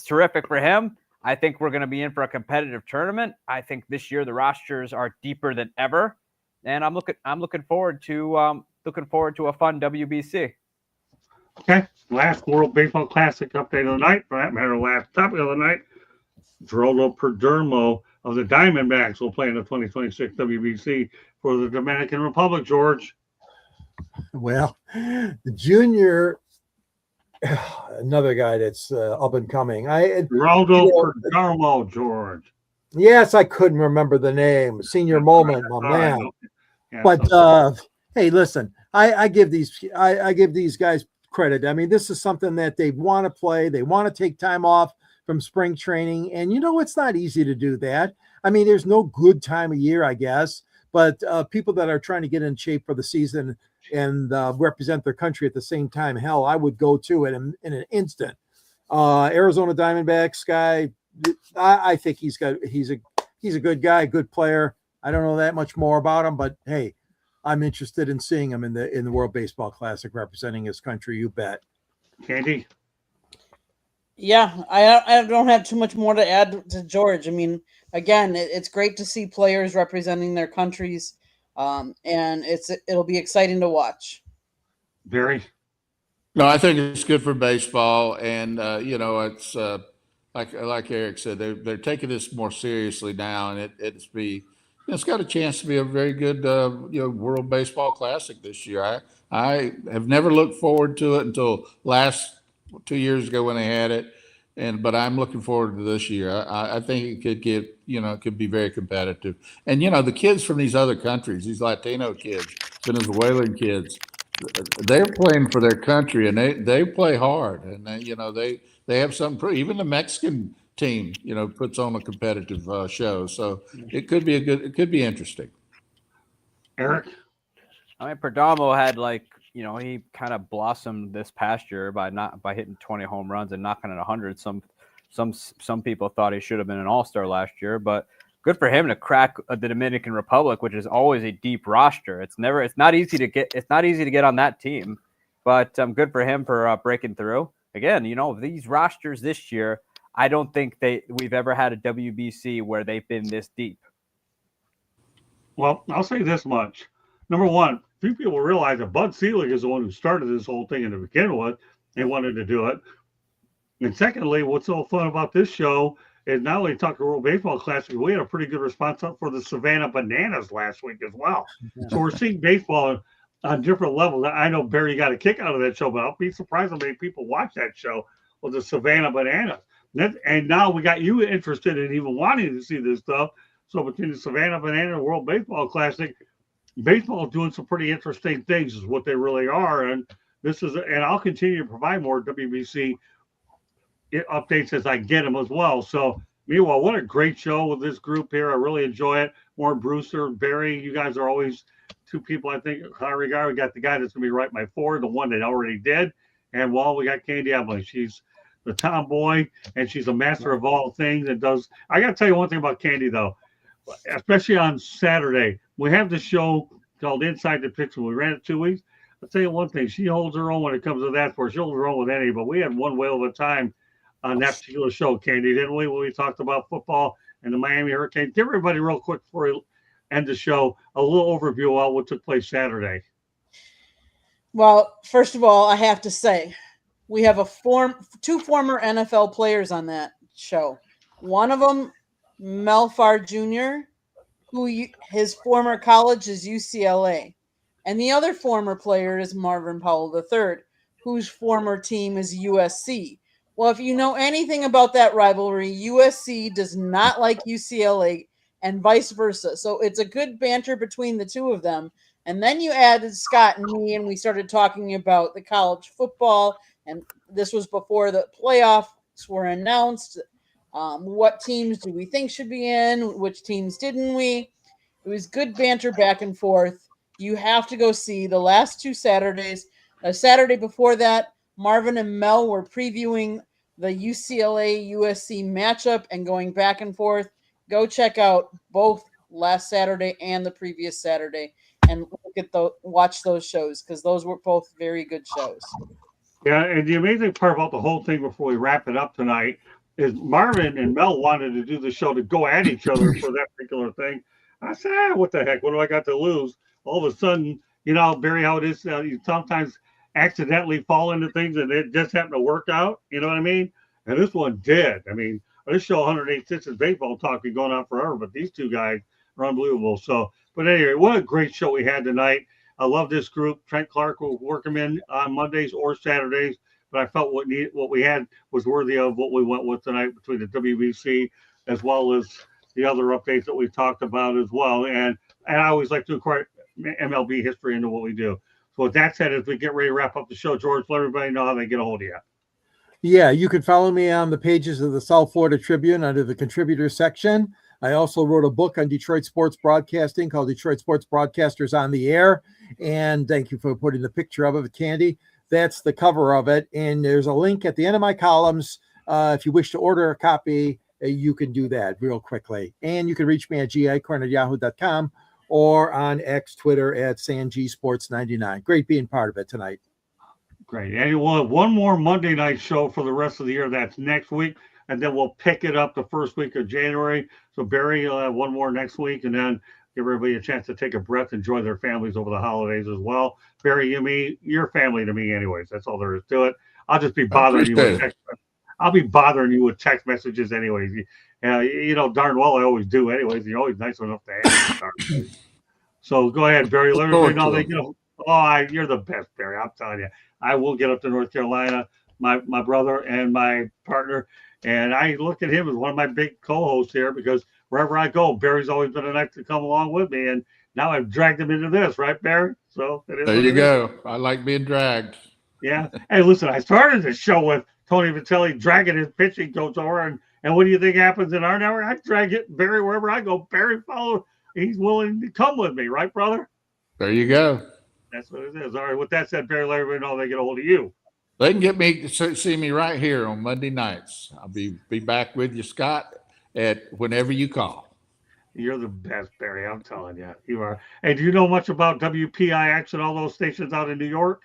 terrific for him. I think we're going to be in for a competitive tournament. I think this year the rosters are deeper than ever, and I'm looking forward to a fun WBC. Okay, last World Baseball Classic update of the night. For that matter, last topic of the night. Geraldo Perdomo of the Diamondbacks will play in the 2026 WBC for the Dominican Republic. George. Well, the Junior. Another guy that's up and coming. Geraldo Perdomo, George. Yes, I couldn't remember the name. Senior moment, my man. Yeah, but hey, listen, I give these guys credit. I mean, this is something that they want to play. They want to take time off from spring training, and it's not easy to do that. I mean, there's no good time of year, I guess, but people that are trying to get in shape for the season and represent their country at the same time, hell, I would go to it in an instant. Arizona Diamondbacks guy, I think he's a good guy, good player. I don't know that much more about him, but hey, I'm interested in seeing him in the World Baseball Classic representing his country. You bet. Candy. Yeah, I don't have too much more to add to George. I mean, again, it's great to see players representing their countries. And it'll be exciting to watch. Barry? No, I think it's good for baseball, and it's like Eric said, they're taking this more seriously now, and it's got a chance to be a very good World Baseball Classic this year. I have never looked forward to it until last 2 years ago when they had it, but I'm looking forward to this year. I think it could it could be very competitive, and the kids from these other countries, these Latino kids, Venezuelan kids, they're playing for their country, and they play hard, and they have something. Even the Mexican team, puts on a competitive show. So it could be interesting. Eric? I mean, Perdomo had he kind of blossomed this past year by hitting 20 home runs and knocking at 100. Some people thought he should have been an all-star last year, but good for him to crack the Dominican Republic, which is always a deep roster. It's not easy to get on that team, but good for him for breaking through. Again, these rosters this year, I don't think we've ever had a WBC where they've been this deep. Well, I'll say this much. Number one, few people realize that Bud Selig is the one who started this whole thing to begin with. They wanted to do it. And secondly, what's so fun about this show is not only talk World Baseball Classic, we had a pretty good response up for the Savannah Bananas last week as well. So we're seeing baseball on different levels. I know Barry got a kick out of that show, but I'll be surprised how many people watch that show with the Savannah Bananas. And now we got you interested in even wanting to see this stuff. So between the Savannah Banana and World Baseball Classic, baseball is doing some pretty interesting things is what they really are. And I'll continue to provide more WBC updates as I get them as well. So meanwhile, what a great show with this group here. I really enjoy it. Warren Brewster, Barry, you guys are always two people I think high regard. We got the guy that's going to be right by four, the one that already did. And we got Candy Emily. She's the tomboy, and she's a master of all things and does. I got to tell you one thing about Candy, though, especially on Saturday. We have this show called Inside the Picture. We ran it 2 weeks. I'll tell you one thing. She holds her own when it comes to that sport. She holds her own with any, but we had one whale of a time on that particular show, Candy, didn't we? When we talked about football and the Miami Hurricanes. Give everybody real quick before we end the show a little overview of what took place Saturday. Well, first of all, I have to say, we have two former NFL players on that show. One of them, Mel Farr Jr., his former college is UCLA. And the other former player is Marvin Powell III, whose former team is USC. Well, if you know anything about that rivalry, USC does not like UCLA and vice versa. So it's a good banter between the two of them. And then you added Scott and me, and we started talking about the college football. And this was before the playoffs were announced. What teams do we think should be in? Which teams didn't we? It was good banter back and forth. You have to go see the last two Saturdays. A Saturday before that, Marvin and Mel were previewing the UCLA-USC matchup and going back and forth. Go check out both last Saturday and the previous Saturday and watch those shows because those were both very good shows. Yeah, and the amazing part about the whole thing before we wrap it up tonight is Marvin and Mel wanted to do the show to go at each other for that particular thing. I said, what the heck? What do I got to lose? All of a sudden, Barry, how it is, you sometimes accidentally fall into things and it just happened to work out. You know what I mean? And this one did. I mean, this show 186 is baseball talk been going on forever, but these two guys are unbelievable. So, but anyway, what a great show we had tonight. I love this group. Trent Clark will work them in on Mondays or Saturdays, but I felt what we had was worthy of what we went with tonight between the WBC as well as the other updates that we talked about as well. And I always like to incorporate MLB history into what we do. So with that said, as we get ready to wrap up the show, George, let everybody know how they get a hold of you. Yeah, you can follow me on the pages of the South Florida Tribune under the contributors section. I also wrote a book on Detroit sports broadcasting called Detroit Sports Broadcasters on the Air. And thank you for putting the picture of it, Candy. That's the cover of it. And there's a link at the end of my columns. If you wish to order a copy, you can do that real quickly. And you can reach me at gicorn@yahoo.com or on X, Twitter at SanGSports99. Great being part of it tonight. Great. And we'll have one more Monday night show for the rest of the year. That's next week. And then we'll pick it up the first week of January. So Barry will have one more next week. And then give everybody a chance to take a breath, enjoy their families over the holidays as well. Barry, you're family to me anyways. That's all there is to it. I'll just be bothering you with text. I'll be bothering you with text messages anyways. You know darn well I always do anyways. You're always nice enough to answer. So go ahead, Barry. Let Look everybody forward know to they it. you're the best, Barry. I'm telling you. I will get up to North Carolina, my brother and my partner, and I look at him as one of my big co-hosts here because wherever I go, Barry's always been a nice to come along with me, and now I've dragged him into this, right, Barry? So it is There what you it is. go. I like being dragged. Yeah. Hey, listen, I started the show with Tony Vitelli dragging his pitching coach over, and what do you think happens in our network? I drag it Barry wherever I go. Barry follow. He's willing to come with me, right, brother? There you go. That's what it is. All right. With that said, Barry, let everybody know they get a hold of you. They can get me see me right here on Monday nights. I'll be back with you, Scott, at whenever you call. You're the best, Barry. I'm telling you, you are. Hey, do you know much about WPIX and all those stations out in New York?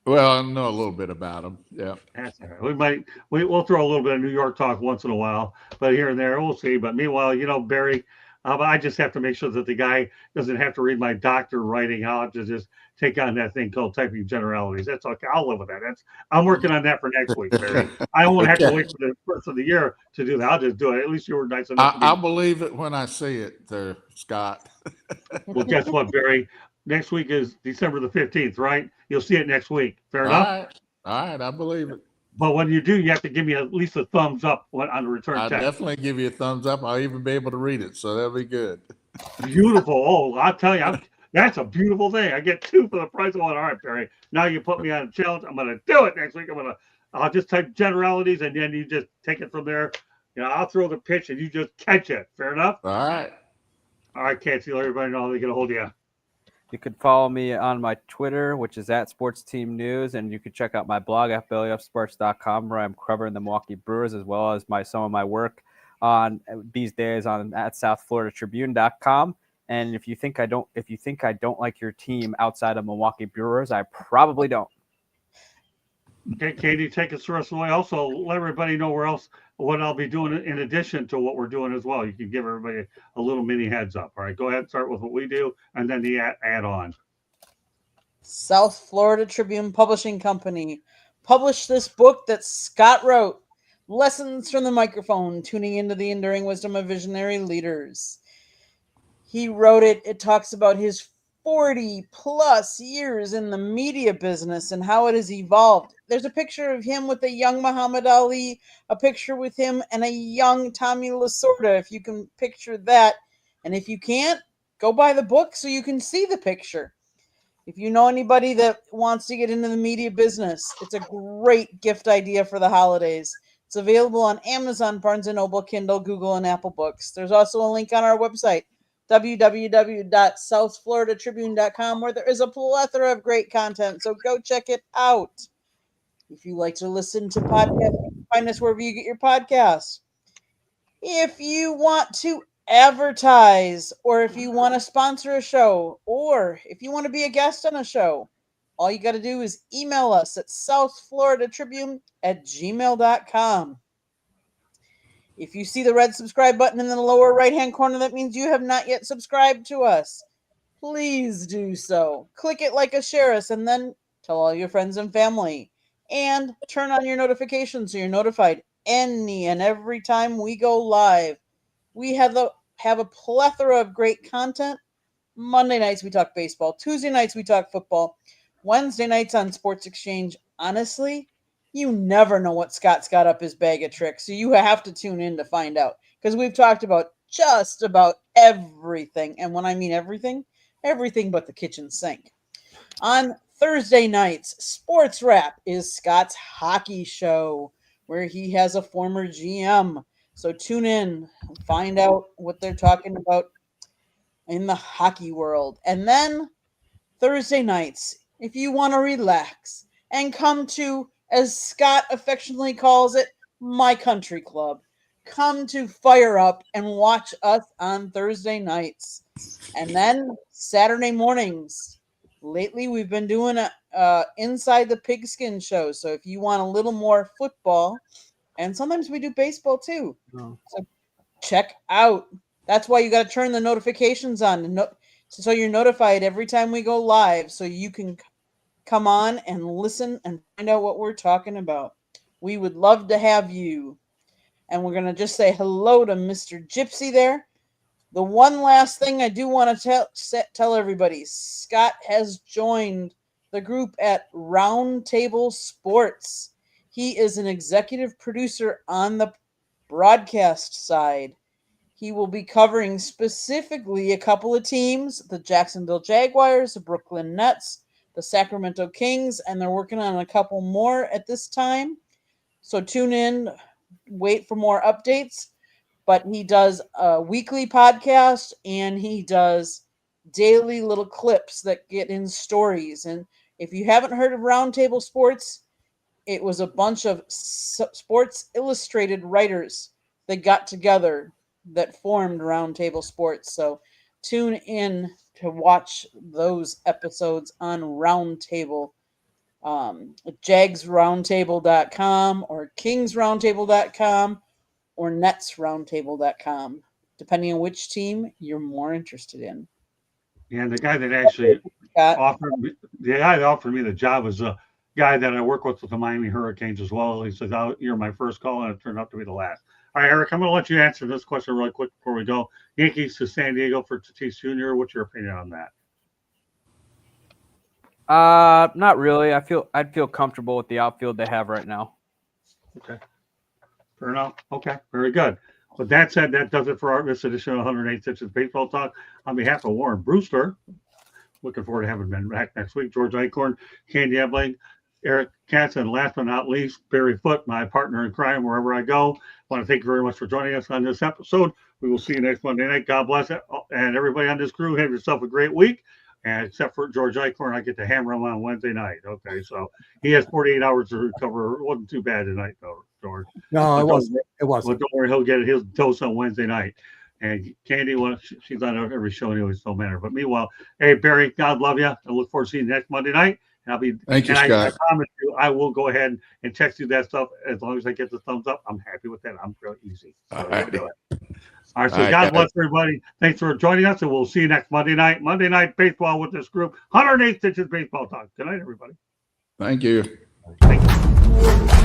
Well, I know a little bit about them. Yeah. That's all right. We'll throw a little bit of New York talk once in a while, but here and there we'll see. But meanwhile, Barry, I just have to make sure that the guy doesn't have to read my doctor writing. I'll have to just take on that thing called typing generalities. That's okay. I'll live with that. I'm working on that for next week, Barry. I won't have to Okay. wait for the first of the year to do that. I'll just do it. At least you were nice enough to I'll be. believe it when I see it, there, Scott. Well, guess what, Barry? Next week is December the 15th, right? You'll see it next week. Fair All enough? right. All right. I believe it. But when you do, you have to give me at least a thumbs up on the return I'll text. definitely give you a thumbs up. I'll even be able to read it, so that'll be good. Beautiful. Oh, I'll tell you, that's a beautiful thing. I get 2 for the price of 1. All right, Barry. Now you put me on a challenge. I'm going to do it next week. I'll just type generalities and then you just take it from there. I'll throw the pitch and you just catch it. Fair enough? All right. All right, Canty, let everybody know they get a hold of you. You could follow me on my Twitter, which is at Sports Team News, and you can check out my blog at bellyupsports.com, where I'm covering the Milwaukee Brewers as well as some of my work on these days on at SouthFloridaTribune.com. And if you think I don't like your team outside of Milwaukee Brewers, I probably don't. Okay, Katie, take us the rest of the way. Also, let everybody know what I'll be doing in addition to what we're doing as well. You can give everybody a little mini heads up. All right, go ahead and start with what we do and then the add on. South Florida Tribune Publishing Company published this book that Scott wrote, Lessons from the Microphone, Tuning into the Enduring Wisdom of Visionary Leaders. He wrote it. It talks about his 40 plus years in the media business and how it has evolved. There's a picture of him with a young Muhammad Ali, a picture with him and a young Tommy Lasorda, if you can picture that. And if you can't, go buy the book so you can see the picture. If you know anybody that wants to get into the media business, it's a great gift idea for the holidays. It's available on Amazon, Barnes & Noble, Kindle, Google, and Apple Books. There's also a link on our website, www.southfloridatribune.com, where there is a plethora of great content. So go check it out. If you like to listen to podcasts, you can find us wherever you get your podcasts. If you want to advertise, or if you want to sponsor a show, or if you want to be a guest on a show, all you got to do is email us at southfloridatribune@gmail.com. If you see the red subscribe button in the lower right-hand corner, that means you have not yet subscribed to us. Please do so. Click it, like us, share us, and then tell all your friends and family. And turn on your notifications so you're notified any and every time we go live. We have a plethora of great content. Monday nights we talk baseball. Tuesday nights we talk football. Wednesday nights on Sports Exchange. Honestly, you never know what Scott's got up his bag of tricks, so you have to tune in to find out, because we've talked about just about everything. And when I mean everything, everything but the kitchen sink. On Thursday nights, Sports Wrap is Scott's hockey show, where he has a former GM. So tune in and find out what they're talking about in the hockey world. And then Thursday nights, if you want to relax and come to, as Scott affectionately calls it, my country club, come to fire up and watch us on Thursday nights. And then Saturday mornings, lately we've been doing a Inside the Pigskin show. So if you want a little more football, and sometimes we do baseball too. Oh. So check out. That's why you got to turn the notifications on, so you're notified every time we go live, so you can come on and listen and find out what we're talking about. We would love to have you. And we're going to just say hello to Mr. Gypsy there. The one last thing I do want to tell everybody, Scott has joined the group at Roundtable Sports. He is an executive producer on the broadcast side. He will be covering specifically a couple of teams, the Jacksonville Jaguars, the Brooklyn Nets, the Sacramento Kings, and they're working on a couple more at this time. So tune in, wait for more updates. But he does a weekly podcast and he does daily little clips that get in stories. And if you haven't heard of Roundtable Sports, it was a bunch of Sports Illustrated writers that got together that formed Roundtable Sports. So tune in to watch those episodes on Roundtable. JagsRoundtable.com or KingsRoundtable.com or NetsRoundtable.com, depending on which team you're more interested in. And the guy that actually offered me the job was a guy that I work with the Miami Hurricanes as well. He says, "You're my first call," and it turned out to be the last. All right, Eric, I'm going to let you answer this question really quick before we go. Yankees to San Diego for Tatis Jr. What's your opinion on that? Not really. I'd feel comfortable with the outfield they have right now. Okay. Fair enough. Okay. Very good. With that said, that does it for this edition of 108 Stitches Baseball Talk. On behalf of Warren Brewster, looking forward to having Ben back next week. George Eichhorn, Candy Ebling, Eric Katz, and last but not least, Barry Foote, my partner in crime wherever I go. I want to thank you very much for joining us on this episode. We will see you next Monday night. God bless it. And everybody on this crew, have yourself a great week. And except for George Eichhorn, I get to hammer him on Wednesday night. Okay, so he has 48 hours to recover. It wasn't too bad tonight, though, George. No, it wasn't. It wasn't. But don't worry, he'll get it. He'll dose on Wednesday night. And Candy, well, she's on every show anyway, so matter. But meanwhile, hey, Barry, God love you. I look forward to seeing you next Monday night. And I'll be. Thank you, Scott. I promise you, I will go ahead and text you that stuff as long as I get the thumbs up. I'm happy with that. I'm real easy. So all right. do it. All right, so God bless everybody. Thanks for joining us, and we'll see you next Monday night. Monday Night Baseball with this group. 108 Stitches Baseball Talk. Good night, everybody. Thank you. Thank you.